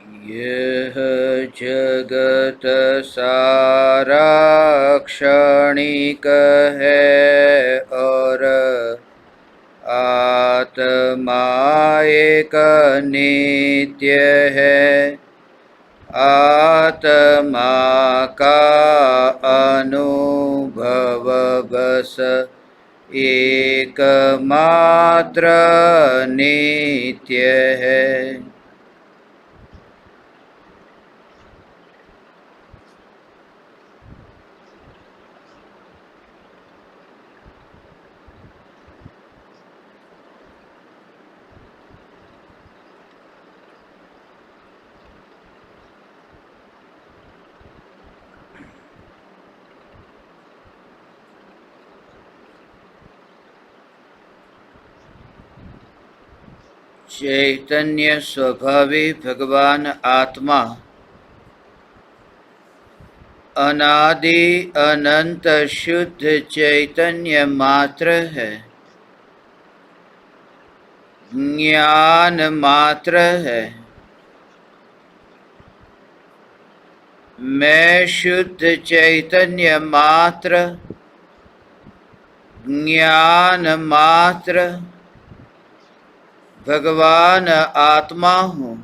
यह जगत सारा क्षणिक है और आत्मा एक नित्य है। आत्मा का अनुभव बस एकमात्र नित्य है। चैतन्य स्वभावी भगवान आत्मा अनादि अनंत शुद्ध चैतन्य मात्र है, ज्ञान मात्र है। मैं शुद्ध चैतन्य मात्र, ज्ञान मात्र भगवान आत्मा हूँ।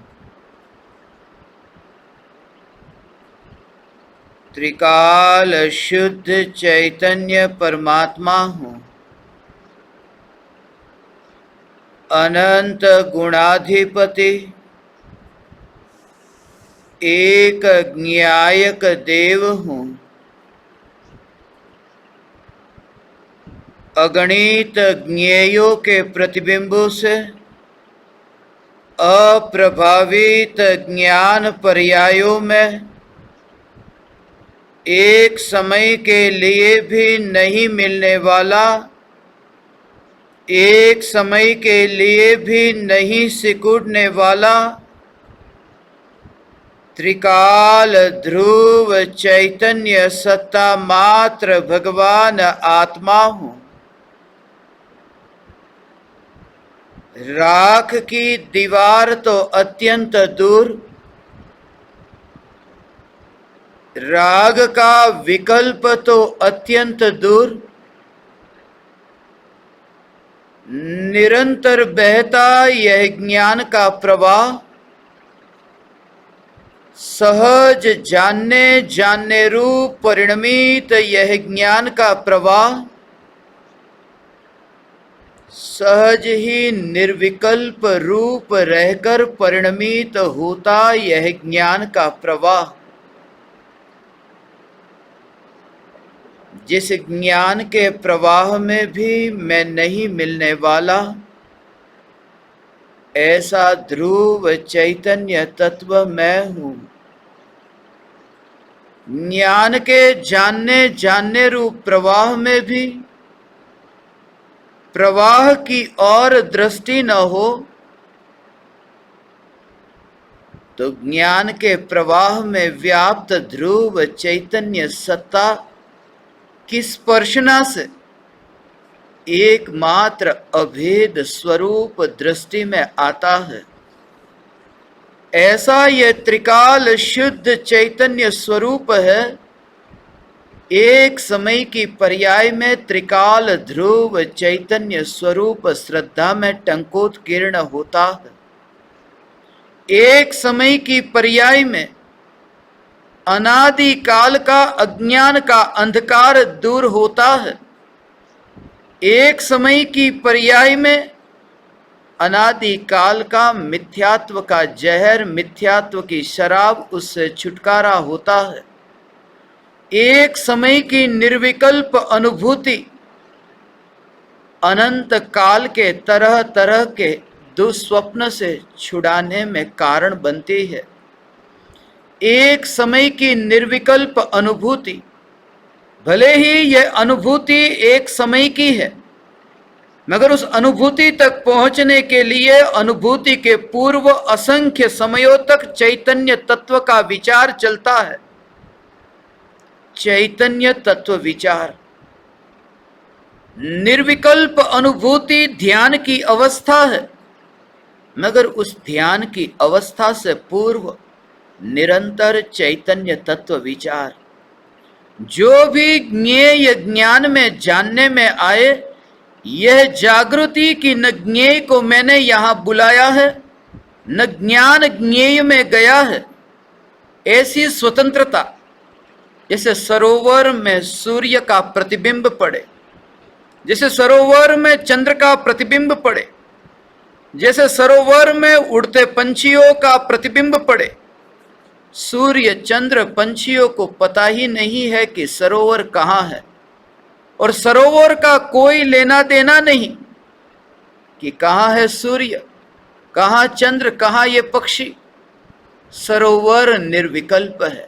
त्रिकाल शुद्ध चैतन्य परमात्मा हूँ। अनंत गुणाधिपति, एक ज्ञायक देव हूँ। अगणित ज्ञेयों के प्रतिबिंबों से अप्रभावित ज्ञान पर्यायों में एक समय के लिए भी नहीं मिलने वाला, एक समय के लिए भी नहीं सिकुड़ने वाला त्रिकाल ध्रुव चैतन्य सत्ता मात्र भगवान आत्मा हूँ। राख की दीवार तो अत्यंत दूर, राग का विकल्प तो अत्यंत दूर, निरंतर बहता यह ज्ञान का प्रवाह, सहज जानने रूप परिणमित यह ज्ञान का प्रवाह, सहज ही निर्विकल्प रूप रहकर परिणमित होता यह ज्ञान का प्रवाह, जिस ज्ञान के प्रवाह में भी मैं नहीं मिलने वाला, ऐसा ध्रुव चैतन्य तत्व मैं हूँ। ज्ञान के जानने रूप प्रवाह में भी प्रवाह की और दृष्टि न हो तो ज्ञान के प्रवाह में व्याप्त ध्रुव चैतन्य सत्ता की स्पर्शना से एकमात्र अभेद स्वरूप दृष्टि में आता है। ऐसा यह त्रिकाल शुद्ध चैतन्य स्वरूप है। एक समय की पर्याय में त्रिकाल ध्रुव चैतन्य स्वरूप श्रद्धा में टंकोत्कीर्ण होता है। एक समय की पर्याय में अनादि काल का अज्ञान का अंधकार दूर होता है। एक समय की पर्याय में अनादि काल का मिथ्यात्व का जहर, मिथ्यात्व की शराब, उससे छुटकारा होता है। एक समय की निर्विकल्प अनुभूति अनंत काल के तरह तरह के दुस्वप्न से छुड़ाने में कारण बनती है। एक समय की निर्विकल्प अनुभूति, भले ही यह अनुभूति एक समय की है, मगर उस अनुभूति तक पहुंचने के लिए अनुभूति के पूर्व असंख्य समयों तक चैतन्य तत्व का विचार चलता है। चैतन्य तत्व विचार, निर्विकल्प अनुभूति ध्यान की अवस्था है, मगर उस ध्यान की अवस्था से पूर्व निरंतर चैतन्य तत्व विचार। जो भी ज्ञेय ज्ञान में जानने में आए, यह जागृति की न ज्ञेय को मैंने यहाँ बुलाया है, न ज्ञान ज्ञेय में गया है। ऐसी स्वतंत्रता, जैसे सरोवर में सूर्य का प्रतिबिंब पड़े, जैसे सरोवर में चंद्र का प्रतिबिंब पड़े, जैसे सरोवर में उड़ते पंछियों का प्रतिबिंब पड़े। सूर्य चंद्र पंछियों को पता ही नहीं है कि सरोवर कहाँ है, और सरोवर का कोई लेना देना नहीं कि कहाँ है सूर्य, कहाँ चंद्र, कहाँ ये पक्षी। सरोवर निर्विकल्प है।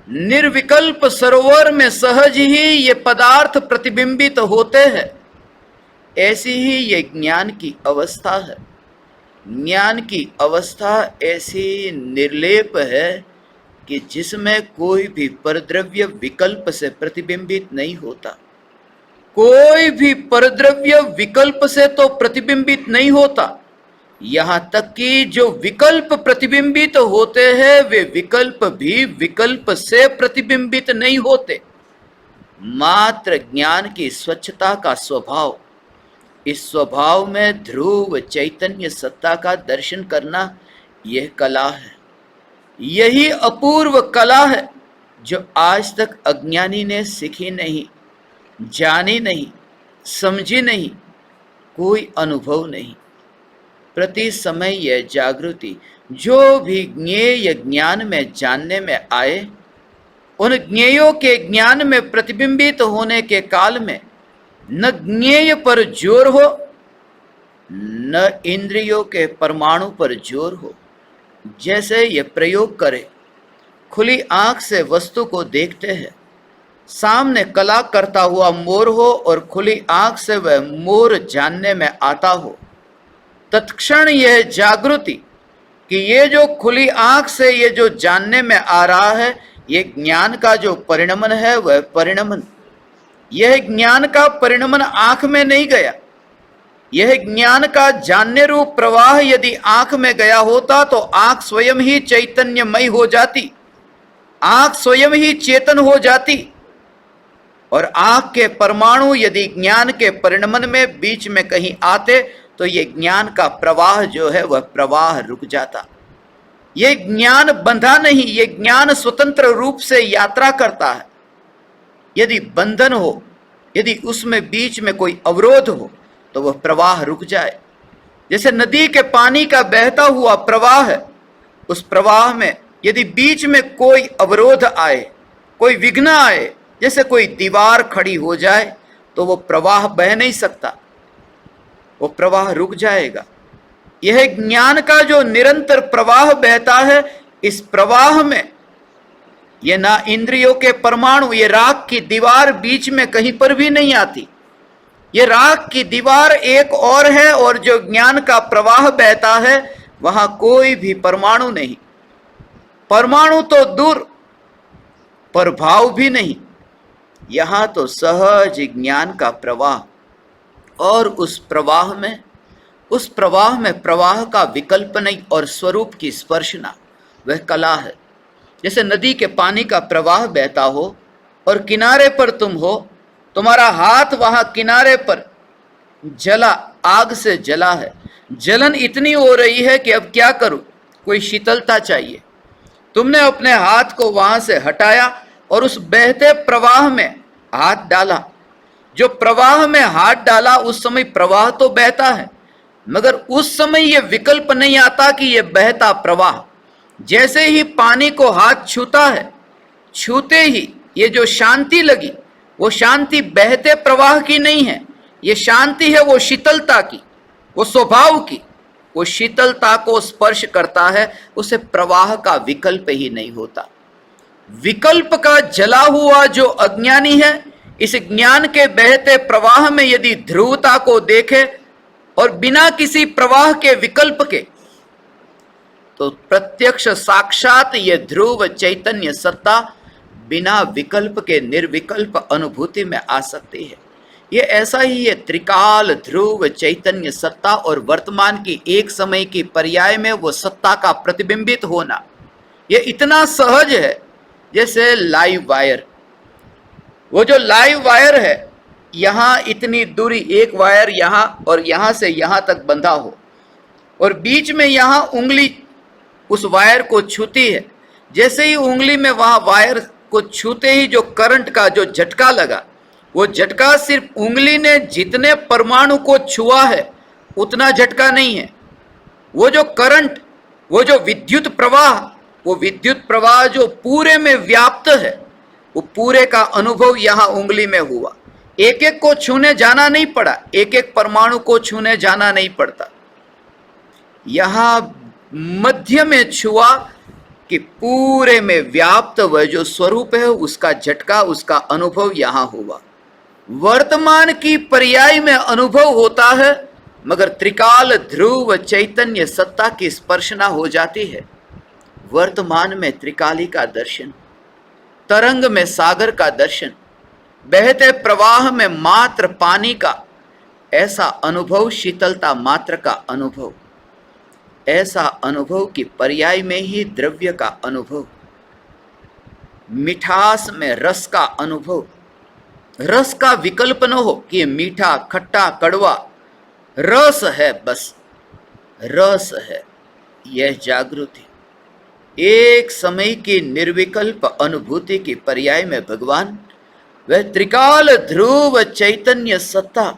निर्विकल्प सरोवर में सहज ही ये पदार्थ प्रतिबिंबित होते हैं। ऐसी ही ये ज्ञान की अवस्था है। ज्ञान की अवस्था ऐसी निर्लेप है कि जिसमें कोई भी परद्रव्य विकल्प से प्रतिबिंबित नहीं होता। कोई भी परद्रव्य विकल्प से तो प्रतिबिंबित नहीं होता, यहाँ तक कि जो विकल्प प्रतिबिंबित होते हैं वे विकल्प भी विकल्प से प्रतिबिंबित नहीं होते। मात्र ज्ञान की स्वच्छता का स्वभाव, इस स्वभाव में ध्रुव चैतन्य सत्ता का दर्शन करना, यह कला है। यही अपूर्व कला है जो आज तक अज्ञानी ने सीखी नहीं, जानी नहीं, समझी नहीं, कोई अनुभव नहीं। प्रति समय यह जागृति जो भी ज्ञेय ज्ञान में जानने में आए, उन ज्ञेयों के ज्ञान में प्रतिबिंबित होने के काल में न ज्ञेय पर जोर हो, न इंद्रियों के परमाणु पर जोर हो। जैसे ये प्रयोग करे, खुली आंख से वस्तु को देखते हैं, सामने कला करता हुआ मोर हो और खुली आंख से वह मोर जानने में आता हो, तत्क्षण यह जागृति कि ये जो खुली आंख से ये जो जानने में आ रहा है, ये ज्ञान का जो परिणमन है, वह परिणमन, यह ज्ञान का परिणमन आंख में नहीं गया। यह ज्ञान का जानने रूप प्रवाह यदि आंख में गया होता तो आंख स्वयं ही चैतन्यमयी हो जाती, आंख स्वयं ही चेतन हो जाती। और आंख के परमाणु यदि ज्ञान के परिणमन में बीच में कहीं आते तो ये ज्ञान का प्रवाह जो है वह प्रवाह रुक जाता। ये ज्ञान बंधा नहीं, ये ज्ञान स्वतंत्र रूप से यात्रा करता है। यदि बंधन हो, यदि उसमें बीच में कोई अवरोध हो तो वह प्रवाह रुक जाए। जैसे नदी के पानी का बहता हुआ प्रवाह है, उस प्रवाह में यदि बीच में कोई अवरोध आए, कोई विघ्न आए, जैसे कोई दीवार खड़ी हो जाए, तो वो प्रवाह बह नहीं सकता, वो प्रवाह रुक जाएगा। यह ज्ञान का जो निरंतर प्रवाह बहता है, इस प्रवाह में ये ना इंद्रियों के परमाणु, ये राख की दीवार बीच में कहीं पर भी नहीं आती। ये राख की दीवार एक और है, और जो ज्ञान का प्रवाह बहता है वहां कोई भी परमाणु नहीं। परमाणु तो दूर, पर भाव भी नहीं। यहां तो सहज ज्ञान का प्रवाह, और उस प्रवाह में प्रवाह का विकल्प नहीं और स्वरूप की स्पर्शना, वह कला है। जैसे नदी के पानी का प्रवाह बहता हो और किनारे पर तुम हो, तुम्हारा हाथ वहां किनारे पर जला, आग से जला है, जलन इतनी हो रही है कि अब क्या करूं, कोई शीतलता चाहिए। तुमने अपने हाथ को वहां से हटाया और उस बहते प्रवाह में हाथ डाला। जो प्रवाह में हाथ डाला उस समय प्रवाह तो बहता है, मगर उस समय यह विकल्प नहीं आता कि यह बहता प्रवाह जैसे ही पानी को हाथ छूता है, छूते ही ये जो शांति लगी, वो शांति बहते प्रवाह की नहीं है। ये शांति है वो शीतलता की, वो स्वभाव की। वो शीतलता को स्पर्श करता है, उसे प्रवाह का विकल्प ही नहीं होता। विकल्प का जला हुआ जो अज्ञानी है, इस ज्ञान के बहते प्रवाह में यदि ध्रुवता को देखे और बिना किसी प्रवाह के विकल्प के, तो प्रत्यक्ष साक्षात ये ध्रुव चैतन्य सत्ता बिना विकल्प के निर्विकल्प अनुभूति में आ सकती है। ये ऐसा ही ये त्रिकाल ध्रुव चैतन्य सत्ता और वर्तमान की एक समय की पर्याय में वो सत्ता का प्रतिबिंबित होना, ये इतना सहज है जैसे लाइव वायर। वो जो लाइव वायर है, यहाँ इतनी दूरी, एक वायर यहाँ और यहाँ से यहाँ तक बंधा हो, और बीच में यहाँ उंगली उस वायर को छूती है। जैसे ही उंगली में वहाँ वायर को छूते ही जो करंट का जो झटका लगा, वो झटका सिर्फ उंगली ने जितने परमाणु को छुआ है उतना झटका नहीं है। वो जो करंट, वो जो विद्युत प्रवाह, वो विद्युत प्रवाह जो पूरे में व्याप्त है, वो पूरे का अनुभव यहाँ उंगली में हुआ। एक एक को छूने जाना नहीं पड़ा, एक एक परमाणु को छूने जाना नहीं पड़ता। यहाँ मध्य में छुआ कि पूरे में व्याप्त वह जो स्वरूप है उसका झटका, उसका अनुभव यहाँ हुआ। वर्तमान की पर्याय में अनुभव होता है, मगर त्रिकाल ध्रुव चैतन्य सत्ता की स्पर्शना हो जाती है। वर्तमान में त्रिकाली का दर्शन, तरंग में सागर का दर्शन, बहते प्रवाह में मात्र पानी का ऐसा अनुभव, शीतलता मात्र का अनुभव, ऐसा अनुभव कि पर्याय में ही द्रव्य का अनुभव, मिठास में रस का अनुभव, रस का विकल्प न हो कि मीठा, खट्टा, कड़वा, रस है, बस रस है। यह जागृति एक समय की निर्विकल्प अनुभूति की पर्याय में भगवान, वह त्रिकाल ध्रुव चैतन्य सत्ता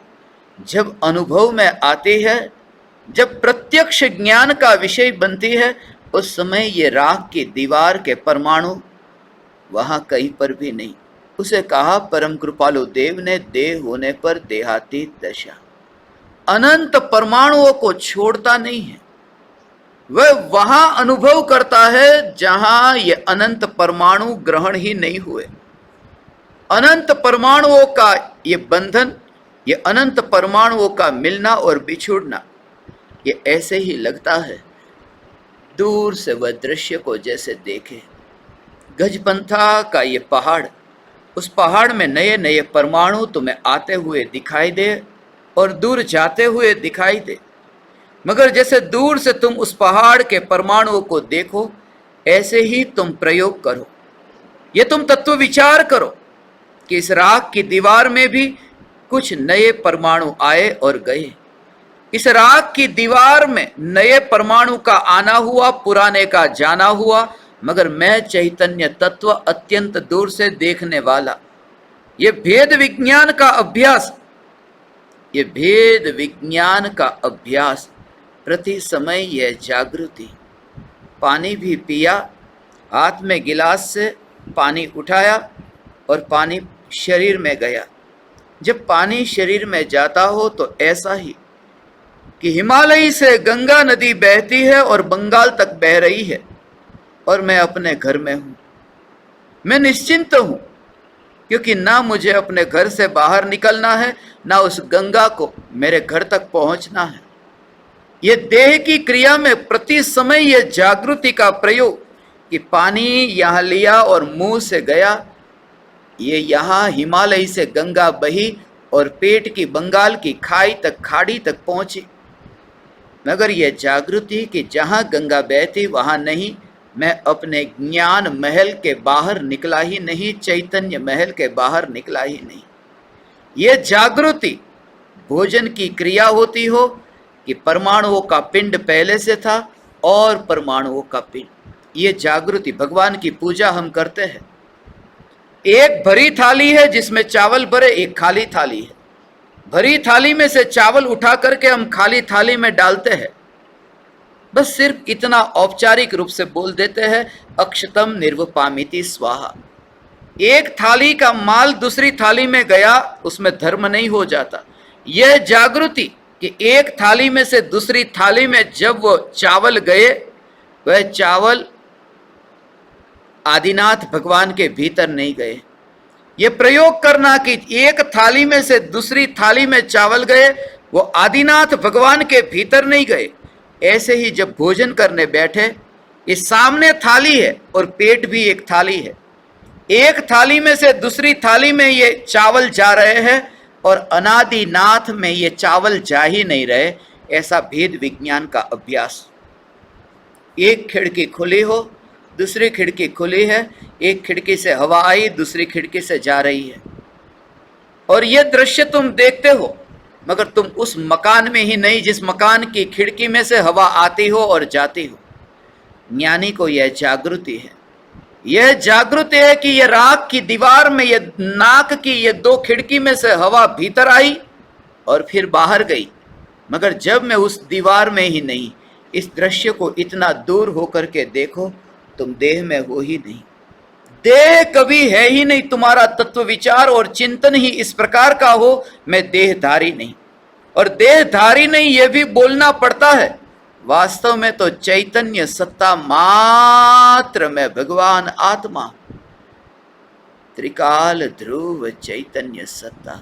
जब अनुभव में आती है, जब प्रत्यक्ष ज्ञान का विषय बनती है, उस समय ये राख की दीवार के परमाणु वहां कहीं पर भी नहीं। उसे कहा परम कृपालु देव ने, देह होने पर देहातीत दशा, अनंत परमाणुओं को छोड़ता नहीं है। वह वहां अनुभव करता है जहां ये अनंत परमाणु ग्रहण ही नहीं हुए। अनंत परमाणुओं का ये बंधन, ये अनंत परमाणुओं का मिलना और बिछुड़ना, ये ऐसे ही लगता है। दूर से वह दृश्य को जैसे देखे, गजपंथा का ये पहाड़, उस पहाड़ में नए नए परमाणु तुम्हें आते हुए दिखाई दे और दूर जाते हुए दिखाई दे, मगर जैसे दूर से तुम उस पहाड़ के परमाणुओं को देखो, ऐसे ही तुम प्रयोग करो। ये तुम तत्व विचार करो कि इस राख की दीवार में भी कुछ नए परमाणु आए और गए। इस राख की दीवार में नए परमाणु का आना हुआ, पुराने का जाना हुआ, मगर मैं चैतन्य तत्व अत्यंत दूर से देखने वाला। ये भेद विज्ञान का अभ्यास, ये भेद विज्ञान का अभ्यास, प्रति समय यह जागृति। पानी भी पिया, हाथ में गिलास से पानी उठाया और पानी शरीर में गया। जब पानी शरीर में जाता हो तो ऐसा ही कि हिमालय से गंगा नदी बहती है और बंगाल तक बह रही है, और मैं अपने घर में हूँ। मैं निश्चिंत हूँ, क्योंकि ना मुझे अपने घर से बाहर निकलना है, ना उस गंगा को मेरे घर तक पहुँचना है। ये देह की क्रिया में प्रति समय यह जागृति का प्रयोग कि पानी यहाँ लिया और मुंह से गया, ये यहाँ हिमालय से गंगा बही और पेट की बंगाल की खाई तक, खाड़ी तक पहुँची। मगर यह जागृति कि जहाँ गंगा बहती वहाँ नहीं, मैं अपने ज्ञान महल के बाहर निकला ही नहीं, चैतन्य महल के बाहर निकला ही नहीं। ये जागृति भोजन की क्रिया होती हो कि परमाणुओं का पिंड पहले से था और परमाणुओं का पिंड, ये जागृति। भगवान की पूजा हम करते हैं, एक भरी थाली है जिसमें चावल भरे, एक खाली थाली है। भरी थाली में से चावल उठा करके हम खाली थाली में डालते हैं, बस सिर्फ इतना औपचारिक रूप से बोल देते हैं, अक्षतम निर्वपामिति स्वाहा। एक थाली का माल दूसरी थाली में गया, उसमें धर्म नहीं हो जाता। यह जागृति कि एक थाली में से दूसरी थाली में जब वो चावल गए, वह चावल आदिनाथ भगवान के भीतर नहीं गए। ये प्रयोग करना कि एक थाली में से दूसरी थाली में चावल गए, वो आदिनाथ भगवान के भीतर नहीं गए। ऐसे ही जब भोजन करने बैठे, ये सामने थाली है और पेट भी एक थाली है, एक थाली में से दूसरी थाली में ये चावल जा रहे हैं और अनादिनाथ में ये चावल जा ही नहीं रहे। ऐसा भेद विज्ञान का अभ्यास। एक खिड़की खुली हो दूसरी खिड़की खुली है, एक खिड़की से हवा आई, दूसरी खिड़की से जा रही है, और यह दृश्य तुम देखते हो, मगर तुम उस मकान में ही नहीं जिस मकान की खिड़की में से हवा आती हो और जाती हो। ज्ञानी को यह जागृति है, यह जागृति है कि यह राख की दीवार में, यह नाक की ये दो खिड़की में से हवा भीतर आई और फिर बाहर गई, मगर जब मैं उस दीवार में ही नहीं, इस दृश्य को इतना दूर होकर के देखो, तुम देह में हो ही नहीं, देह कभी है ही नहीं। तुम्हारा तत्व विचार और चिंतन ही इस प्रकार का हो, मैं देहधारी नहीं, और देहधारी नहीं यह भी बोलना पड़ता है। वास्तव में तो चैतन्य सत्ता मात्र में भगवान आत्मा, त्रिकाल ध्रुव चैतन्य सत्ता।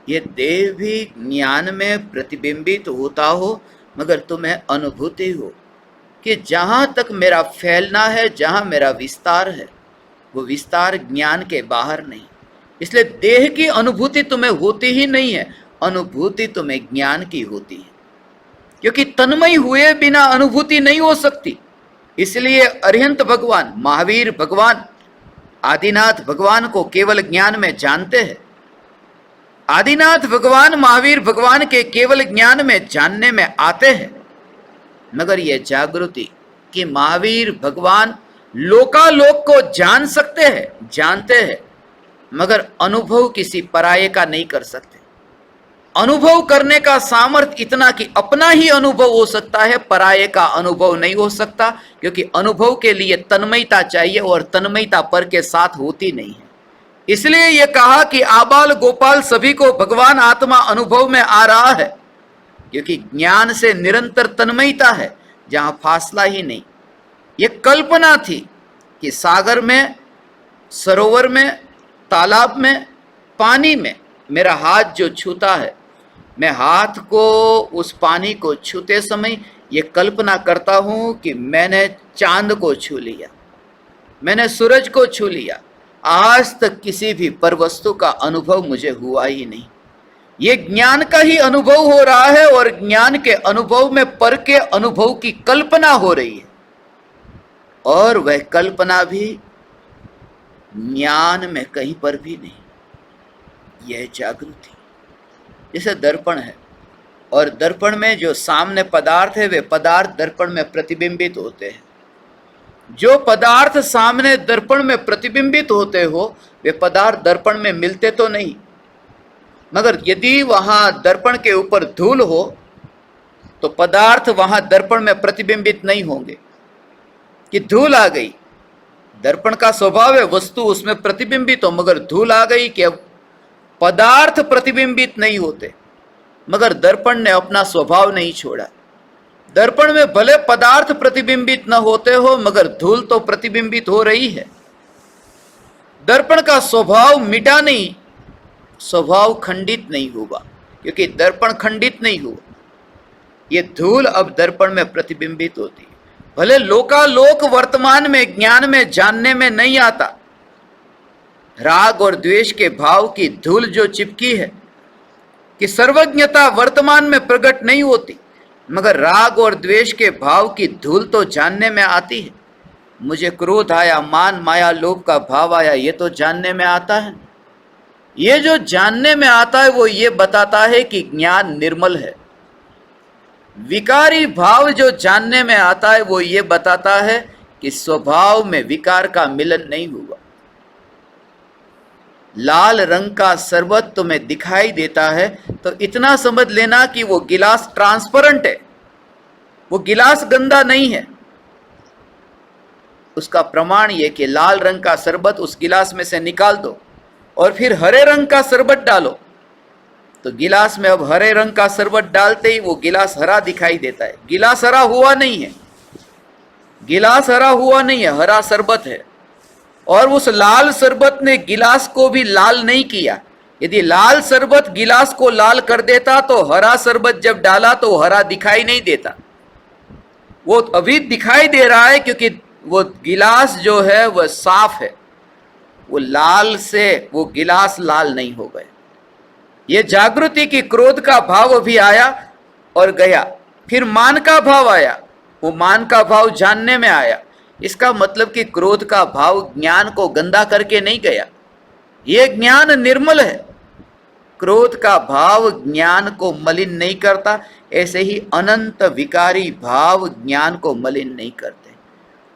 ये देह भी ज्ञान में प्रतिबिंबित होता हो, मगर तुम्हें अनुभूति हो कि जहां तक मेरा फैलना है, जहां मेरा विस्तार है, वो विस्तार ज्ञान के बाहर नहीं। इसलिए देह की अनुभूति तुम्हें होती ही नहीं है, अनुभूति तुम्हें ज्ञान की होती है, क्योंकि तन्मय हुए बिना अनुभूति नहीं हो सकती। इसलिए अरिहंत भगवान, महावीर भगवान, आदिनाथ भगवान को केवल ज्ञान में जानते हैं। आदिनाथ भगवान महावीर भगवान के केवल ज्ञान में जानने में आते हैं, मगर यह जागृति कि महावीर भगवान लोकालोक को जान सकते हैं, जानते हैं, मगर अनुभव किसी पराये का नहीं कर सकते। अनुभव करने का सामर्थ्य इतना कि अपना ही अनुभव हो सकता है, पराये का अनुभव नहीं हो सकता, क्योंकि अनुभव के लिए तन्मयता चाहिए और तन्मयता पर के साथ होती नहीं है। इसलिए यह कहा कि आबाल गोपाल सभी को भगवान आत्मा अनुभव में आ रहा है, क्योंकि ज्ञान से निरंतर तन्मयता है, जहां फासला ही नहीं। यह कल्पना थी कि सागर में, सरोवर में, तालाब में, पानी में मेरा हाथ जो छूता है, मैं हाथ को, उस पानी को छूते समय ये कल्पना करता हूँ कि मैंने चांद को छू लिया, मैंने सूरज को छू लिया। आज तक किसी भी परवस्तु का अनुभव मुझे हुआ ही नहीं। ये ज्ञान का ही अनुभव हो रहा है, और ज्ञान के अनुभव में पर के अनुभव की कल्पना हो रही है, और वह कल्पना भी ज्ञान में कहीं पर भी नहीं। यह जागृति जैसे दर्पण है, और दर्पण में जो सामने पदार्थ है, वे पदार्थ दर्पण में प्रतिबिंबित होते हैं। जो पदार्थ सामने दर्पण में प्रतिबिंबित होते हो, वे पदार्थ दर्पण में मिलते तो नहीं, मगर यदि वहां दर्पण के ऊपर धूल हो तो पदार्थ वहां दर्पण में प्रतिबिंबित नहीं होंगे। कि धूल आ गई, दर्पण का स्वभाव है वस्तु उसमें प्रतिबिंबित हो, मगर धूल आ गई कि अब पदार्थ प्रतिबिंबित नहीं होते, मगर दर्पण ने अपना स्वभाव नहीं छोड़ा। दर्पण में भले पदार्थ प्रतिबिंबित न होते हो, मगर धूल तो प्रतिबिंबित हो रही है। दर्पण का स्वभाव मिटा नहीं, स्वभाव खंडित नहीं होगा, क्योंकि दर्पण खंडित नहीं हुआ। ये धूल अब दर्पण में प्रतिबिंबित होती है। भले लोकालोक वर्तमान में ज्ञान में जानने में नहीं आता, राग और द्वेष के भाव की धूल जो चिपकी है, कि सर्वज्ञता वर्तमान में प्रकट नहीं होती, मगर राग और द्वेष के भाव की धूल तो जानने में आती है। मुझे क्रोध आया, मान माया लोभ का भाव आया, ये तो जानने में आता है। ये जो जानने में आता है वो ये बताता है कि ज्ञान निर्मल है। विकारी भाव जो जानने में आता है वो ये बताता है कि स्वभाव में विकार का मिलन नहीं हुआ। लाल रंग का शरबत तुम्हें दिखाई देता है तो इतना समझ लेना कि वो गिलास ट्रांसपेरेंट है, वो गिलास गंदा नहीं है। उसका प्रमाण ये कि लाल रंग का शरबत उस गिलास में से निकाल दो और फिर हरे रंग का शरबत डालो, तो गिलास में अब हरे रंग का शरबत डालते ही वो गिलास हरा दिखाई देता है। गिलास हरा हुआ नहीं है, गिलास हरा हुआ नहीं है, हरा शरबत है। और उस लाल शरबत ने गिलास को भी लाल नहीं किया। यदि लाल शरबत गिलास को लाल कर देता तो हरा शरबत जब डाला तो हरा दिखाई नहीं देता। वो अभी दिखाई दे रहा है क्योंकि वो गिलास जो है वह साफ है, वो लाल से वो गिलास लाल नहीं हो गए। ये जागृति की क्रोध का भाव अभी आया और गया, फिर मान का भाव आया, वो मान का भाव जानने में आया। इसका मतलब कि क्रोध का भाव ज्ञान को गंदा करके नहीं गया, ये ज्ञान निर्मल है। क्रोध का भाव ज्ञान को मलिन नहीं करता, ऐसे ही अनंत विकारी भाव ज्ञान को मलिन नहीं करते।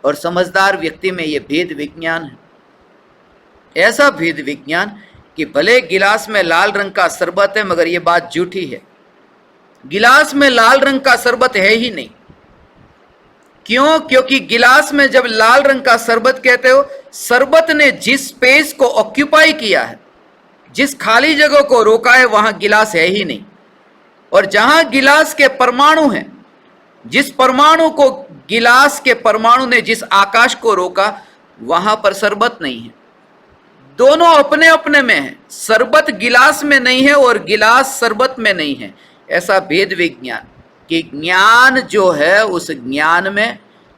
और समझदार व्यक्ति में यह भेद विज्ञान है, ऐसा भेद विज्ञान कि भले गिलास में लाल रंग का शरबत है, मगर यह बात झूठी है, गिलास में लाल रंग का शरबत है ही नहीं। क्यों? क्योंकि गिलास में जब लाल रंग का शरबत कहते हो, शरबत ने जिस स्पेस को ऑक्यूपाई किया है, जिस खाली जगह को रोका है, वहां गिलास है ही नहीं। और जहां गिलास के परमाणु हैं, जिस परमाणु को गिलास के परमाणु ने जिस आकाश को रोका, वहां पर शरबत नहीं है। दोनों अपने अपने में है, शरबत गिलास में नहीं है और गिलास शरबत में नहीं है। ऐसा भेद विज्ञान कि ज्ञान जो है उस ज्ञान में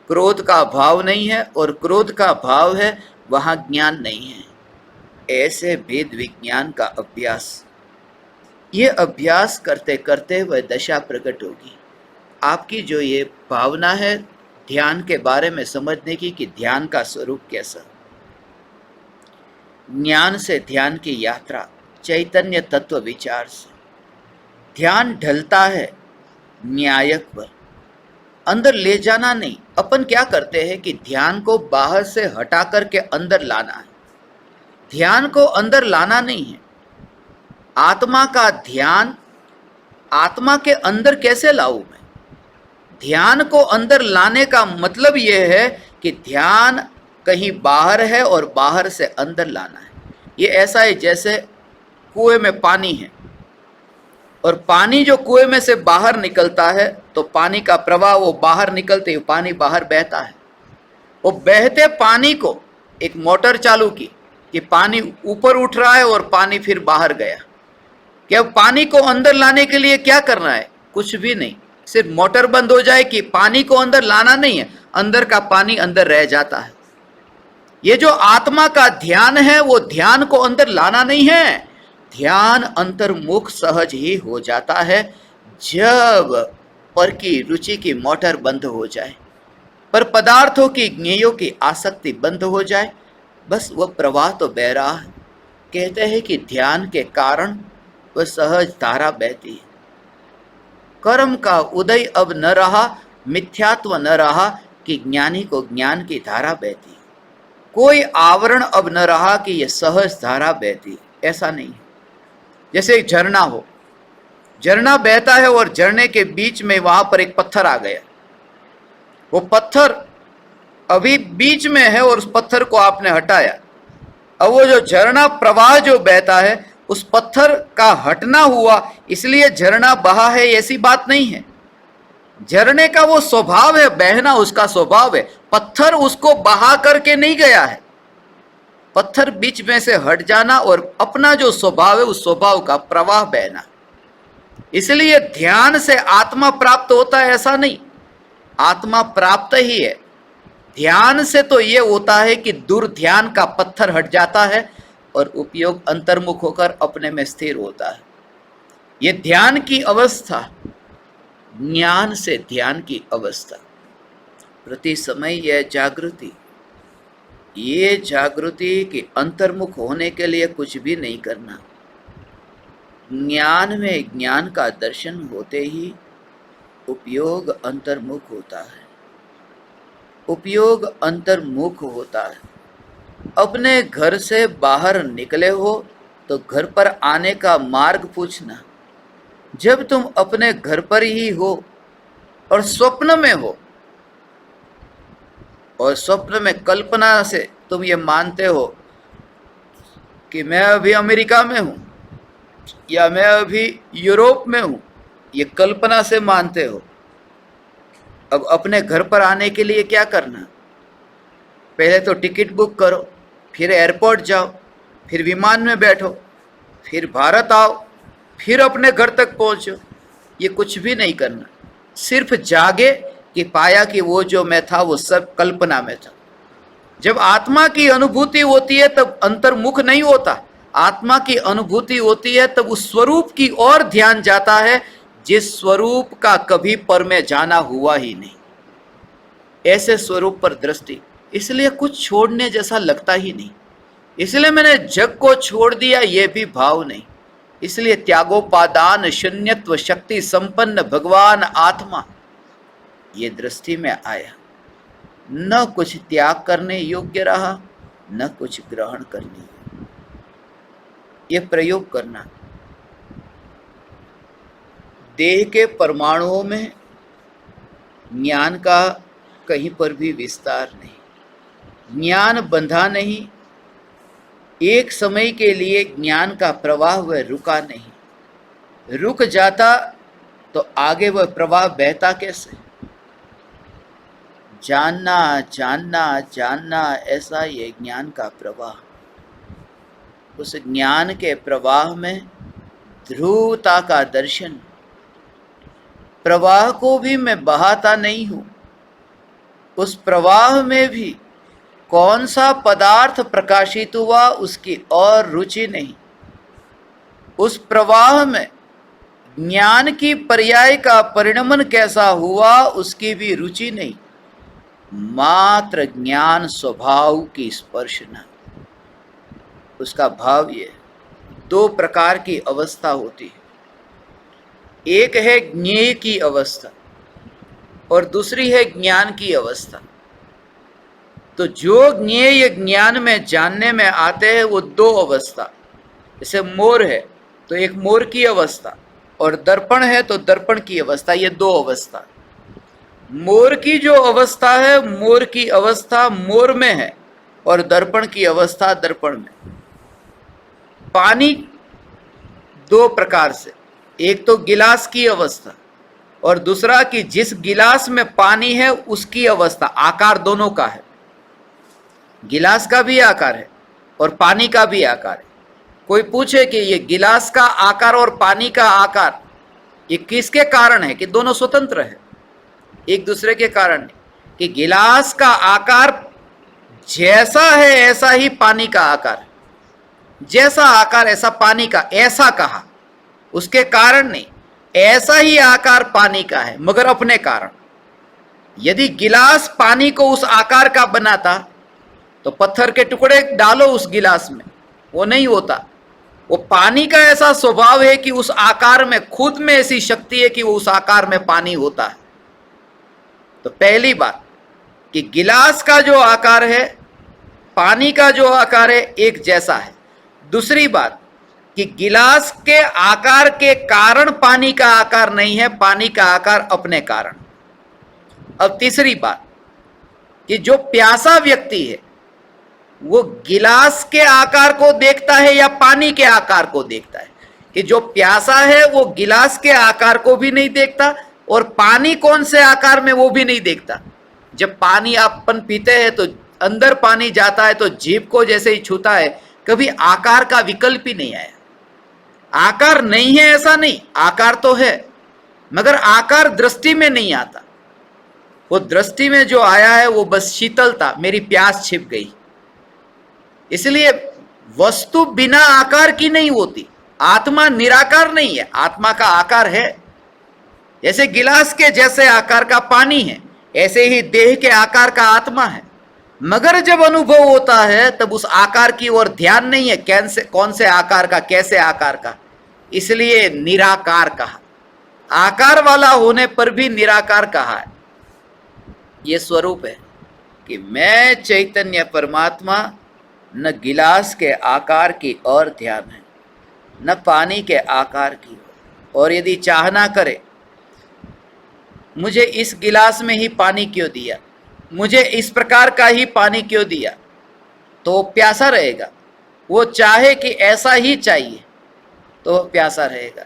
क्रोध का भाव नहीं है और क्रोध का भाव है वहां ज्ञान नहीं है। ऐसे भेद विज्ञान का अभ्यास, ये अभ्यास करते करते वह दशा प्रकट होगी। आपकी जो ये भावना है ध्यान के बारे में समझने की कि ध्यान का स्वरूप कैसा, ज्ञान से ध्यान की यात्रा चैतन्य तत्व विचार से, ध्यान ढलता है न्यायक पर, अंदर ले जाना नहीं। अपन क्या करते हैं कि ध्यान को बाहर से हटा करके अंदर लाना है, ध्यान को अंदर लाना नहीं है। आत्मा का ध्यान आत्मा के अंदर कैसे लाऊं मैं? ध्यान को अंदर लाने का मतलब यह है कि ध्यान कहीं बाहर है और बाहर से अंदर लाना है। ये ऐसा है जैसे कुएं में पानी है और पानी जो कुएं में से बाहर निकलता है, तो पानी का प्रवाह वो बाहर निकलते ही पानी बाहर बहता है। वो बहते पानी को एक मोटर चालू की कि पानी ऊपर उठ रहा है और पानी फिर बाहर गया। क्या पानी को अंदर लाने के लिए क्या करना है? कुछ भी नहीं, सिर्फ मोटर बंद हो जाए कि पानी को अंदर लाना नहीं है, अंदर का पानी अंदर रह जाता है। ये जो आत्मा का ध्यान है वो ध्यान को अंदर लाना नहीं है, ध्यान अंतर्मुख सहज ही हो जाता है जब पर की रुचि की मोटर बंद हो जाए, पर पदार्थों की ज्ञेयों की आसक्ति बंद हो जाए, बस वह प्रवाह तो बह रहा है। कहते हैं कि ध्यान के कारण वह सहज धारा बहती है। कर्म का उदय अब न रहा, मिथ्यात्व न रहा कि ज्ञानी को ज्ञान की धारा बहती है। कोई आवरण अब न रहा कि यह सहज धारा बहती है, ऐसा नहीं है। जैसे एक झरना हो, झरना बहता है और झरने के बीच में वहां पर एक पत्थर आ गया। वो पत्थर अभी बीच में है और उस पत्थर को आपने हटाया। अब वो जो झरना प्रवाह जो बहता है, उस पत्थर का हटना हुआ इसलिए झरना बहा है, ऐसी बात नहीं है। झरने का वो स्वभाव है, बहना उसका स्वभाव है, पत्थर उसको बहा करके नहीं गया है। पत्थर बीच में से हट जाना और अपना जो स्वभाव है उस स्वभाव का प्रवाह बहना। इसलिए ध्यान से आत्मा प्राप्त होता है ऐसा नहीं, आत्मा प्राप्त ही है। ध्यान से तो ये होता है कि दुर्ध्यान का पत्थर हट जाता है और उपयोग अंतर्मुख होकर अपने में स्थिर होता है। ये ध्यान की अवस्था, ज्ञान से ध्यान की अवस्था, प्रति समय यह जागृति, ये जागृति के अंतर्मुख होने के लिए कुछ भी नहीं करना। ज्ञान में ज्ञान का दर्शन होते ही उपयोग अंतर्मुख होता है, उपयोग अंतर्मुख होता है। अपने घर से बाहर निकले हो तो घर पर आने का मार्ग पूछना। जब तुम अपने घर पर ही हो और स्वप्न में हो, और स्वप्न में कल्पना से तुम ये मानते हो कि मैं अभी अमेरिका में हूँ या मैं अभी यूरोप में हूँ, ये कल्पना से मानते हो। अब अपने घर पर आने के लिए क्या करना? पहले तो टिकट बुक करो, फिर एयरपोर्ट जाओ, फिर विमान में बैठो, फिर भारत आओ, फिर अपने घर तक पहुँचो। ये कुछ भी नहीं करना, सिर्फ जागे कि पाया कि वो जो मैं था वो सब कल्पना में था। जब आत्मा की अनुभूति होती है तब अंतर्मुख नहीं होता, आत्मा की अनुभूति होती है तब उस स्वरूप की ओर ध्यान जाता है जिस स्वरूप का कभी पर में जाना हुआ ही नहीं। ऐसे स्वरूप पर दृष्टि, इसलिए कुछ छोड़ने जैसा लगता ही नहीं। इसलिए मैंने जग को छोड़ दिया, ये भी भाव नहीं। इसलिए त्यागोपादान शून्यत्व शक्ति संपन्न भगवान आत्मा ये दृष्टि में आया। न कुछ त्याग करने योग्य रहा, न कुछ ग्रहण करने योग्य। ये प्रयोग करना। देह के परमाणुओं में ज्ञान का कहीं पर भी विस्तार नहीं, ज्ञान बंधा नहीं। एक समय के लिए ज्ञान का प्रवाह वह रुका नहीं। रुक जाता तो आगे वह प्रवाह बहता कैसे? जानना जानना जानना, ऐसा ये ज्ञान का प्रवाह। उस ज्ञान के प्रवाह में ध्रुवता का दर्शन। प्रवाह को भी मैं बहाता नहीं हूँ, उस प्रवाह में भी कौन सा पदार्थ प्रकाशित हुआ उसकी और रुचि नहीं। उस प्रवाह में ज्ञान की पर्याय का परिणमन कैसा हुआ उसकी भी रुचि नहीं। मात्र ज्ञान स्वभाव की स्पर्शना, उसका भाव ये। दो प्रकार की अवस्था होती है, एक है ज्ञेय की अवस्था और दूसरी है ज्ञान की अवस्था। तो जो ज्ञेय ज्ञान में जानने में आते हैं वो दो अवस्था। जैसे मोर है तो एक मोर की अवस्था, और दर्पण है तो दर्पण की अवस्था। ये दो अवस्था। मोर की जो अवस्था है, मोर की अवस्था मोर में है, और दर्पण की अवस्था दर्पण में। पानी दो प्रकार से, एक तो गिलास की अवस्था और दूसरा कि जिस गिलास में पानी है उसकी अवस्था। आकार दोनों का है, गिलास का भी आकार है और पानी का भी आकार है। कोई पूछे कि ये गिलास का आकार और पानी का आकार ये किसके कारण है? कि दोनों स्वतंत्र है, एक दूसरे के कारण नहीं। कि गिलास का आकार जैसा है ऐसा ही पानी का आकार, जैसा आकार ऐसा पानी का। ऐसा कहा उसके कारण नहीं, ऐसा ही आकार पानी का है मगर अपने कारण। यदि गिलास पानी को उस आकार का बनाता तो पत्थर के टुकड़े डालो उस गिलास में, वो नहीं होता। वो पानी का ऐसा स्वभाव है कि उस आकार में खुद में ऐसी शक्ति है कि वो उस आकार में पानी होता है। तो पहली बात कि गिलास का जो आकार है, पानी का जो आकार है, एक जैसा है। दूसरी बात कि गिलास के आकार के कारण पानी का आकार नहीं है, पानी का आकार अपने कारण। अब तीसरी बात कि जो प्यासा व्यक्ति है वो गिलास के आकार को देखता है या पानी के आकार को देखता है? कि जो प्यासा है वो गिलास के आकार को भी नहीं देखता और पानी कौन से आकार में वो भी नहीं देखता। जब पानी अपन पीते हैं तो अंदर पानी जाता है तो जीभ को जैसे ही छूता है, कभी आकार का विकल्प ही नहीं आया। आकार नहीं है ऐसा नहीं, आकार तो है मगर आकार दृष्टि में नहीं आता। वो दृष्टि में जो आया है वो बस शीतलता, मेरी प्यास छिप गई। इसलिए वस्तु बिना आकार की नहीं होती। आत्मा निराकार नहीं है, आत्मा का आकार है। जैसे गिलास के जैसे आकार का पानी है, ऐसे ही देह के आकार का आत्मा है। मगर जब अनुभव होता है तब उस आकार की ओर ध्यान नहीं है, कौन से आकार का, कैसे आकार का। इसलिए निराकार कहा। आकार वाला होने पर भी निराकार कहा है। यह स्वरूप है कि मैं चैतन्य परमात्मा, न गिलास के आकार की ओर ध्यान है, न पानी के आकार की। और यदि चाहना करे मुझे इस गिलास में ही पानी क्यों दिया, मुझे इस प्रकार का ही पानी क्यों दिया, तो वो प्यासा रहेगा। वो चाहे कि ऐसा ही चाहिए तो वो प्यासा रहेगा।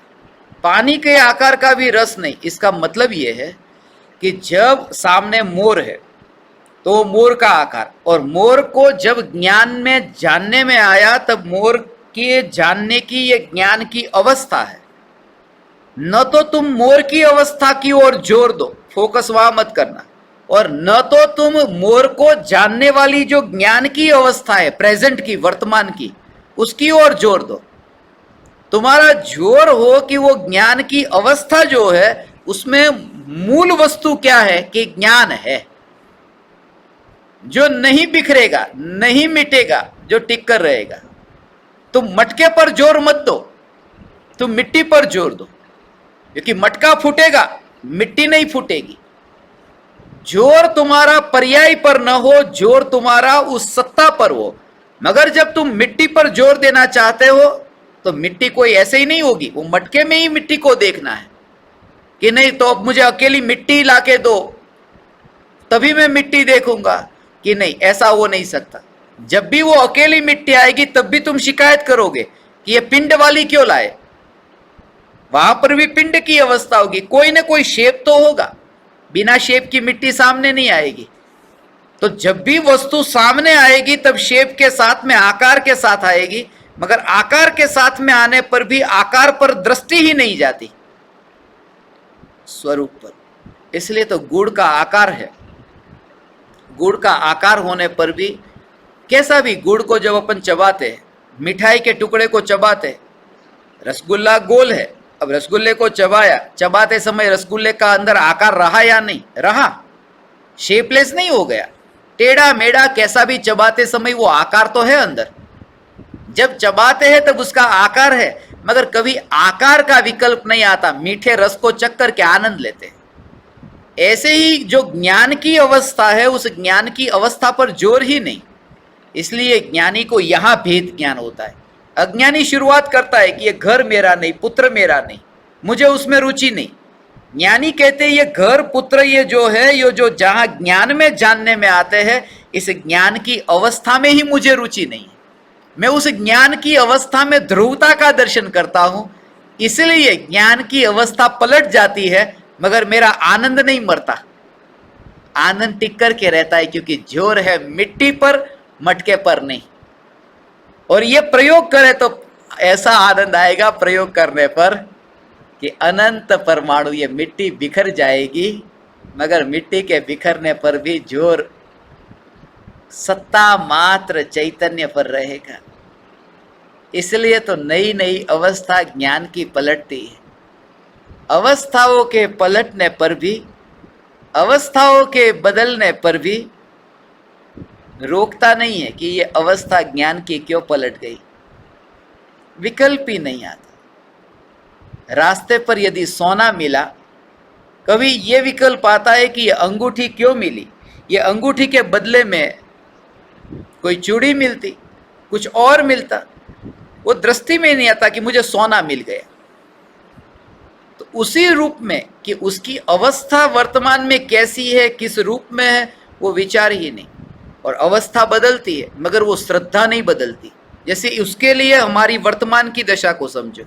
पानी के आकार का भी रस नहीं। इसका मतलब ये है कि जब सामने मोर है तो मोर का आकार, और मोर को जब ज्ञान में जानने में आया तब मोर के जानने की ये ज्ञान की अवस्था है। न तो तुम मोर की अवस्था की ओर जोर दो, फोकस वहां मत करना, और न तो तुम मोर को जानने वाली जो ज्ञान की अवस्था है, प्रेजेंट की, वर्तमान की, उसकी ओर जोर दो। तुम्हारा जोर हो कि वो ज्ञान की अवस्था जो है उसमें मूल वस्तु क्या है? कि ज्ञान है। जो नहीं बिखरेगा, नहीं मिटेगा, जो टिक कर रहेगा। तुम मटके पर जोर मत दो, तुम मिट्टी पर जोर दो, क्योंकि मटका फूटेगा, मिट्टी नहीं फूटेगी। जोर तुम्हारा पर्याय पर न हो, जोर तुम्हारा उस सत्ता पर हो। मगर जब तुम मिट्टी पर जोर देना चाहते हो तो मिट्टी कोई ऐसे ही नहीं होगी, वो मटके में ही मिट्टी को देखना है कि नहीं तो अब मुझे अकेली मिट्टी लाके दो तभी मैं मिट्टी देखूंगा, कि नहीं ऐसा हो नहीं सकता। जब भी वो अकेली मिट्टी आएगी तब भी तुम शिकायत करोगे कि ये पिंड वाली क्यों लाए। वहां पर भी पिंड की अवस्था होगी, कोई ना कोई शेप तो होगा, बिना शेप की मिट्टी सामने नहीं आएगी। तो जब भी वस्तु सामने आएगी तब शेप के साथ में, आकार के साथ आएगी, मगर आकार के साथ में आने पर भी आकार पर दृष्टि ही नहीं जाती, स्वरूप पर। इसलिए तो गुड़ का आकार है। गुड़ का आकार होने पर भी, कैसा भी गुड़ को जब अपन चबाते हैं, मिठाई के टुकड़े को चबाते, रसगुल्ला गोल है, अब रसगुल्ले को चबाया, चबाते समय रसगुल्ले का अंदर आकार रहा या नहीं रहा, शेपलेस नहीं हो गया, टेढ़ा मेढ़ा कैसा भी चबाते समय वो आकार तो है अंदर। जब चबाते हैं तब उसका आकार है, मगर कभी आकार का विकल्प नहीं आता, मीठे रस को चख कर के आनंद लेते हैं। ऐसे ही जो ज्ञान की अवस्था है, उस ज्ञान की अवस्था पर जोर ही नहीं। इसलिए ज्ञानी को यहां भेद ज्ञान होता है। अज्ञानी शुरुआत करता है कि ये घर मेरा नहीं, पुत्र मेरा नहीं, मुझे उसमें रुचि नहीं। ज्ञानी कहते हैं ये घर पुत्र, ये जो है, ये जो जहां ज्ञान में जानने में आते हैं, इस ज्ञान की अवस्था में ही मुझे रुचि नहीं है। मैं उस ज्ञान की अवस्था में ध्रुवता का दर्शन करता हूं, इसलिए ज्ञान की अवस्था पलट जाती है, मगर मेरा आनंद नहीं मरता, आनंद टिक कर के रहता है, क्योंकि जोर है मिट्टी पर, मटके पर नहीं। और ये प्रयोग करे तो ऐसा आनंद आएगा प्रयोग करने पर कि अनंत परमाणु, ये मिट्टी बिखर जाएगी, मगर मिट्टी के बिखरने पर भी जोर सत्ता मात्र चैतन्य पर रहेगा। इसलिए तो नई नई अवस्था ज्ञान की पलटती है। अवस्थाओं के पलटने पर भी, अवस्थाओं के बदलने पर भी रोकता नहीं है कि ये अवस्था ज्ञान की क्यों पलट गई, विकल्प ही नहीं आता। रास्ते पर यदि सोना मिला, कभी ये विकल्प आता है कि ये अंगूठी क्यों मिली, ये अंगूठी के बदले में कोई चूड़ी मिलती, कुछ और मिलता, वो दृष्टि में नहीं आता कि मुझे सोना मिल गया। तो उसी रूप में कि उसकी अवस्था वर्तमान में कैसी है, किस रूप में है, वो विचार ही नहीं। और अवस्था बदलती है मगर वो श्रद्धा नहीं बदलती। जैसे उसके लिए हमारी वर्तमान की दशा को समझो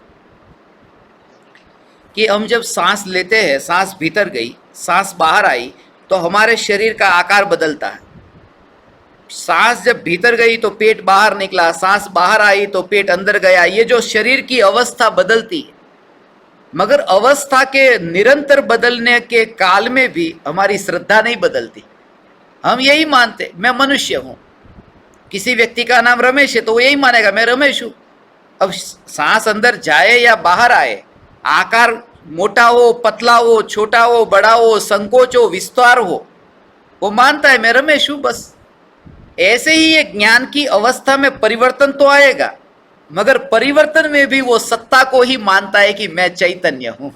कि हम जब सांस लेते हैं, सांस भीतर गई, सांस बाहर आई, तो हमारे शरीर का आकार बदलता है। सांस जब भीतर गई तो पेट बाहर निकला, सांस बाहर आई तो पेट अंदर गया। ये जो शरीर की अवस्था बदलती है, मगर अवस्था के निरंतर बदलने के काल में भी हमारी श्रद्धा नहीं बदलती। हम यही मानते मैं मनुष्य हूं। किसी व्यक्ति का नाम रमेश है तो वो यही मानेगा मैं रमेश हूं। अब सांस अंदर जाए या बाहर आए, आकार मोटा हो, पतला हो, छोटा हो, बड़ा हो, संकोच हो, विस्तार हो, वो मानता है मैं रमेश हूं बस। ऐसे ही ये ज्ञान की अवस्था में परिवर्तन तो आएगा, मगर परिवर्तन में भी वो सत्ता को ही मानता है कि मैं चैतन्य हूं।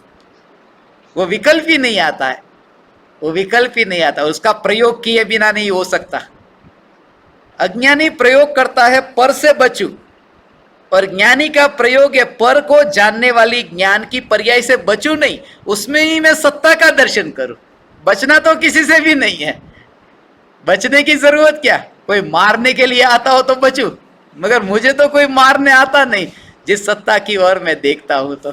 वो विकल्प ही नहीं आता है, वो विकल्प ही नहीं आता, उसका प्रयोग किए बिना नहीं हो सकता। अज्ञानी प्रयोग करता है पर से बचूं, और ज्ञानी का प्रयोग है पर को जानने वाली ज्ञान की पर्याय से बचूं नहीं, उसमें ही मैं सत्ता का दर्शन करूं। बचना तो किसी से भी नहीं है, बचने की जरूरत क्या, कोई मारने के लिए आता हो तो बचूं, मगर मुझे तो कोई मारने आता नहीं जिस सत्ता की ओर मैं देखता हूं। तो